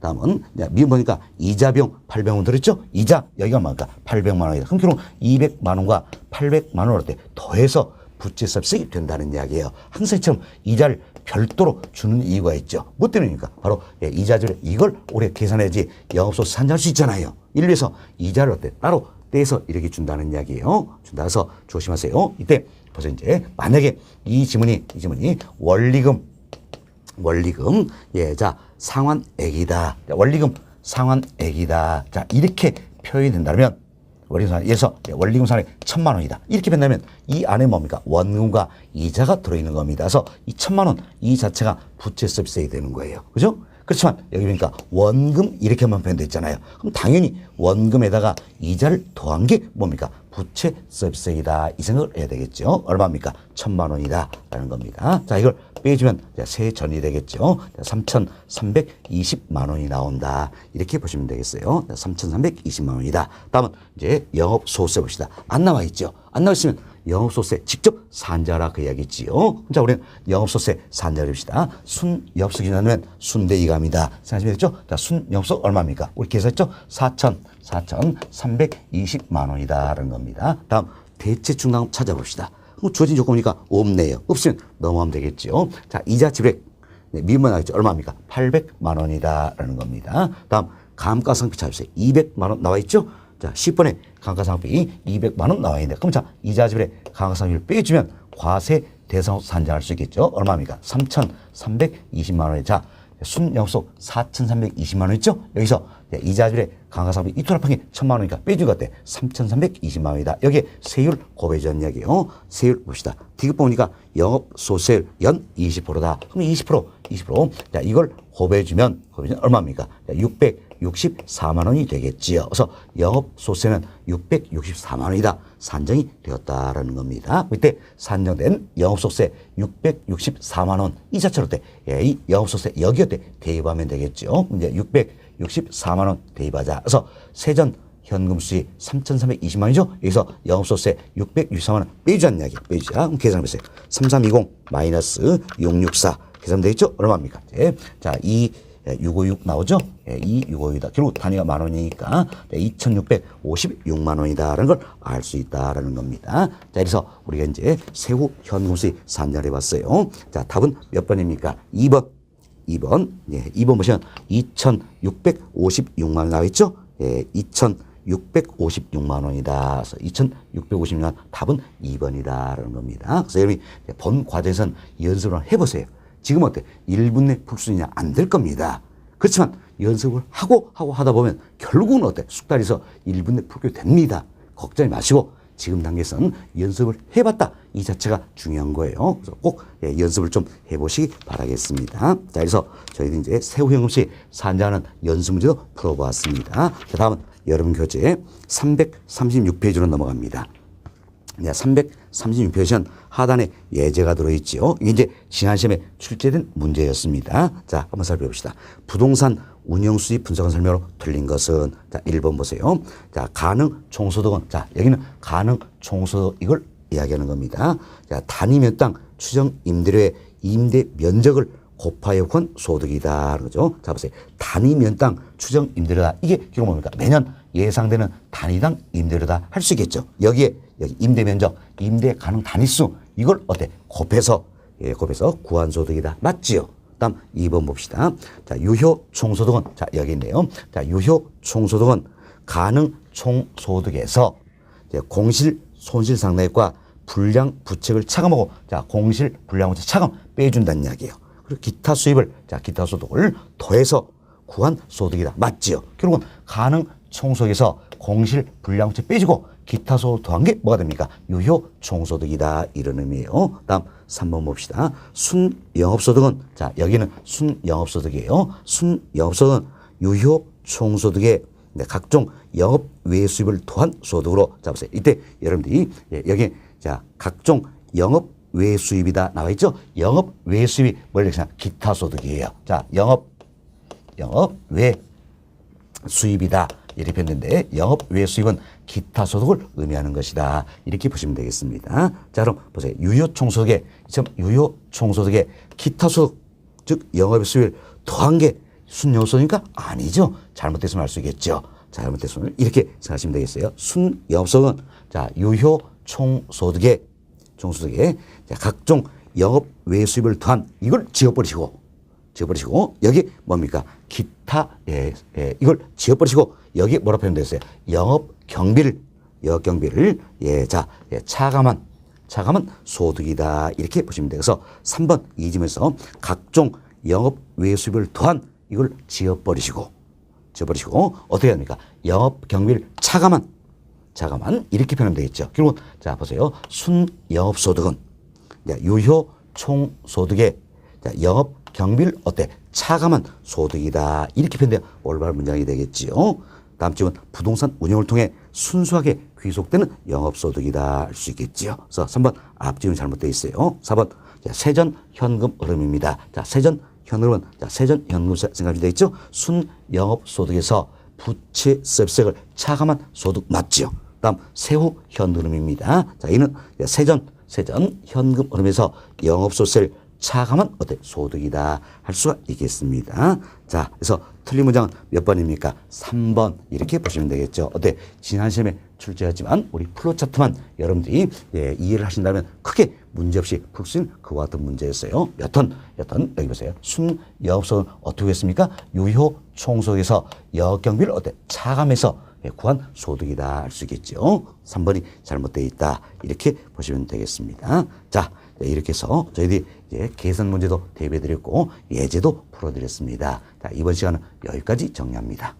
다음은 미음 보니까 이자 비용 800만 원 들었죠? 이자 여기가 뭡니까? 800만 원이다. 그럼 결국 200만 원과 800만 원을 더해서 부채세이 된다는 이야기예요. 항상 이처럼 이자를 별도로 주는 이유가 있죠. 뭐 때문입니까? 바로 이자를 이걸 올해 계산해야지 영업소득 산정할 수 있잖아요. 이를 위해서 이자를 따로 떼서 이렇게 준다는 이야기예요. 준다 해서 조심하세요. 이때 보세요. 이제 만약에 이 지문이 원리금 자 상환액이다. 원리금 상환액이다. 자 이렇게 표현이 된다면 원리금산, 예를 들어서 원리금산에 1,000만 원이다. 이렇게 된다면 이 안에 뭡니까? 원금과 이자가 들어있는 겁니다. 그래서 이 1,000만 원 이 자체가 부채 서비스액이 되는 거예요. 그죠? 그렇지만 여기 보니까 원금 이렇게만 표현되어 있잖아요. 그럼 당연히 원금에다가 이자를 더한 게 뭡니까? 부채 서비스액이다. 이 생각을 해야 되겠죠. 얼마입니까? 1,000만 원이다 라는 겁니다. 자, 이걸 빼주면 세전이 되겠죠. 3,320만 원이 나온다. 이렇게 보시면 되겠어요. 3,320만 원이다. 다음은 이제 영업소득세 봅시다. 안 나와 있죠. 안 나와 있으면 영업소득세 직접 산자라 그 이야기지요. 자, 우리는 영업소득세 산자를 봅시다. 순영업소득이 나면 순대이감이다. 생각하시면 되겠죠? 자, 순영업소득 얼마입니까? 우리 계산했죠? 4,320만 원이다라는 겁니다. 다음 대체충당 찾아봅시다. 주어진 조건이니까 없네요. 없으면 넘어가면 되겠죠. 자, 이자 지불액 미만 나겠죠. 얼마입니까? 800만 원이다라는 겁니다. 다음 감가상각비 찾아주세요. 200만 원 나와 있죠? 자, 10번에 감가상각비 200만 원 나와 있는데 그럼 자, 이자 지불에 감가상각비를 빼주면 과세 대상으로 산정할 수 있겠죠. 얼마입니까? 3,320만 원에 자, 순영속 4,320만 원 있죠? 여기서 이자 지불에 감가상각비 이토합한 게 1,000만 원이니까 빼준 것 같아. 3,320만 원이다. 여기에 세율 고배전 이야기예요. 세율 봅시다. 디귿 보니까 영업소득세율 연 20%다. 그럼 20%. 자, 이걸 곱해주면 얼마입니까? 664만 원이 되겠지요. 그래서 영업소득세는 664만 원이다. 산정이 되었다라는 겁니다. 이때 산정된 영업소득세 664만 원 이 자체로 때 이 영업소득세 여기에 때 대입하면 되겠죠. 이제 664만 원 대입하자. 그래서 세전 현금 수익 3,320만 원이죠. 여기서 영업소득세 664만 원 빼주자는 이야기. 빼주자. 그럼 계산해보세요. 3320 마이너스 664 계산되겠죠? 얼마입니까? 자, 2656 나오죠? 2656이다. 결국 단위가 만 원이니까 2,656만 원이다라는 걸 알 수 있다라는 겁니다. 자, 그래서 우리가 이제 세후 현금 수익 산정해 봤어요. 자, 답은 몇 번입니까? 2번. 2번 보시면 2,656만 원 나와 있죠? 2,656만 원이다. 그래서 2,656만 원 답은 2번이다라는 겁니다. 그래서 여러분이 본 과정에서는 연습을 해보세요. 지금 어때? 1분 내 풀 수 있냐? 안 될 겁니다. 그렇지만 연습을 하고 하다 보면 결국은 어때? 숙달해서 1분 내 풀게 됩니다. 걱정하지 마시고 지금 단계에서는 연습을 해봤다. 이 자체가 중요한 거예요. 그래서 꼭 연습을 좀 해보시기 바라겠습니다. 자, 그래서 저희는 이제 세후현금수익 산정하는 연습 문제도 풀어보았습니다. 자, 다음은 여러분 교재 336페이지로 넘어갑니다. 336페이지는 하단에 예제가 들어있지요. 이게 이제 지난 시험에 출제된 문제였습니다. 자, 한번 살펴봅시다. 부동산 운영수익 분석한 설명으로 틀린 것은 자, 1번 보세요. 자, 가능 총소득은 자, 여기는 가능 총소득 이걸 이야기하는 겁니다. 자, 단위 몇 당 추정 임대료의 임대 면적을 곱하여 군 소득이다. 그죠? 자, 보세요. 단위 몇 당 추정 임대료다. 이게 결국 뭡니까? 매년 예상되는 단위당 임대료다 할 수 있겠죠. 여기 임대 면적, 임대 가능 단위수 이걸 어때? 곱해서 구한 소득이다. 맞지요? 다음 2번 봅시다. 자, 유효 총소득은 자, 여기 있네요. 자, 유효 총소득은 가능 총소득에서 공실 손실 상당액과 불량 부채를 차감하고 자, 공실 불량 부채 차감 빼준다는 이야기예요. 그리고 기타 수입을 자, 기타 소득을 더해서 구한 소득이다. 맞지요? 결국은 가능 총소득에서 공실 불량 부채 빼주고 기타 소득 더한 게 뭐가 됩니까? 유효 총소득이다. 이런 의미예요. 다음 3번 봅시다. 순영업소득은 자, 여기는 순영업소득이에요. 순영업소득은 유효 총소득의 각종 영업 외 수입을 더한 소득으로 잡으세요. 이때 여러분들이 여기 자, 각종 영업 외 수입이다 나와 있죠? 영업 외 수입이 뭘 얘기하냐? 기타 소득이에요. 자, 영업 외 수입이다. 이렇게 표현했는데 영업 외 수입은 기타 소득을 의미하는 것이다. 이렇게 보시면 되겠습니다. 자, 그럼 보세요. 유효 총소득에 기타 소득, 즉 영업 외 수입을 더한 게 순영업소득이니까 아니죠. 잘못됐으면 알 수 있겠죠. 잘못됐으면 이렇게 생각하시면 되겠어요. 순영업소득은 자, 유효 총소득에 자, 각종 영업 외 수입을 더한 이걸 지워버리시고 여기 뭡니까? 기타 이걸 지워버리시고 여기 뭐라 표현되어 있어요? 영업 경비를 차감한 소득이다. 이렇게 보시면 돼요. 그래서 3번 이 점에서 각종 영업 외 수입을 더한 이걸 지워버리시고 어떻게 합니까? 영업 경비를 차감한 차감한 이렇게 표현하면 되겠죠. 결국은 자 보세요. 순영업소득은 유효 총소득의 영업 경비를 어때? 차감한 소득이다. 이렇게 표현되어 올바른 문장이 되겠지요. 다음 질문. 부동산 운영을 통해 순수하게 귀속되는 영업소득이다 할 수 있겠지요. 그래서 3번 앞질문이 잘못되어 있어요. 4번 세전 현금 흐름입니다. 자, 세전 현금은 세전 현금 생각하시면 되겠죠. 순영업소득에서 부채 서비스액을 차감한 소득 맞지요. 다음 세후 현흐름입니다. 자, 이는 세전 현금 흐름에서 영업소득세를 차감한 어때? 소득이다 할 수가 있겠습니다. 자, 그래서 틀린 문장은 몇 번입니까? 3번 이렇게 보시면 되겠죠. 어때? 지난 시험에 출제했지만 우리 플로차트만 여러분들이 이해를 하신다면 크게 문제없이 풀 수 있는 그와 같은 문제였어요. 여튼 여기 보세요. 순영업소득은 어떻게 했습니까? 유효 총소득에서 영업경비를 어때? 차감해서 구한 소득이다 할 수 있겠죠. 3번이 잘못되어 있다 이렇게 보시면 되겠습니다. 자, 이렇게 해서 저희들이 이제 계산 문제도 대비해드렸고 예제도 풀어드렸습니다. 자, 이번 시간은 여기까지 정리합니다.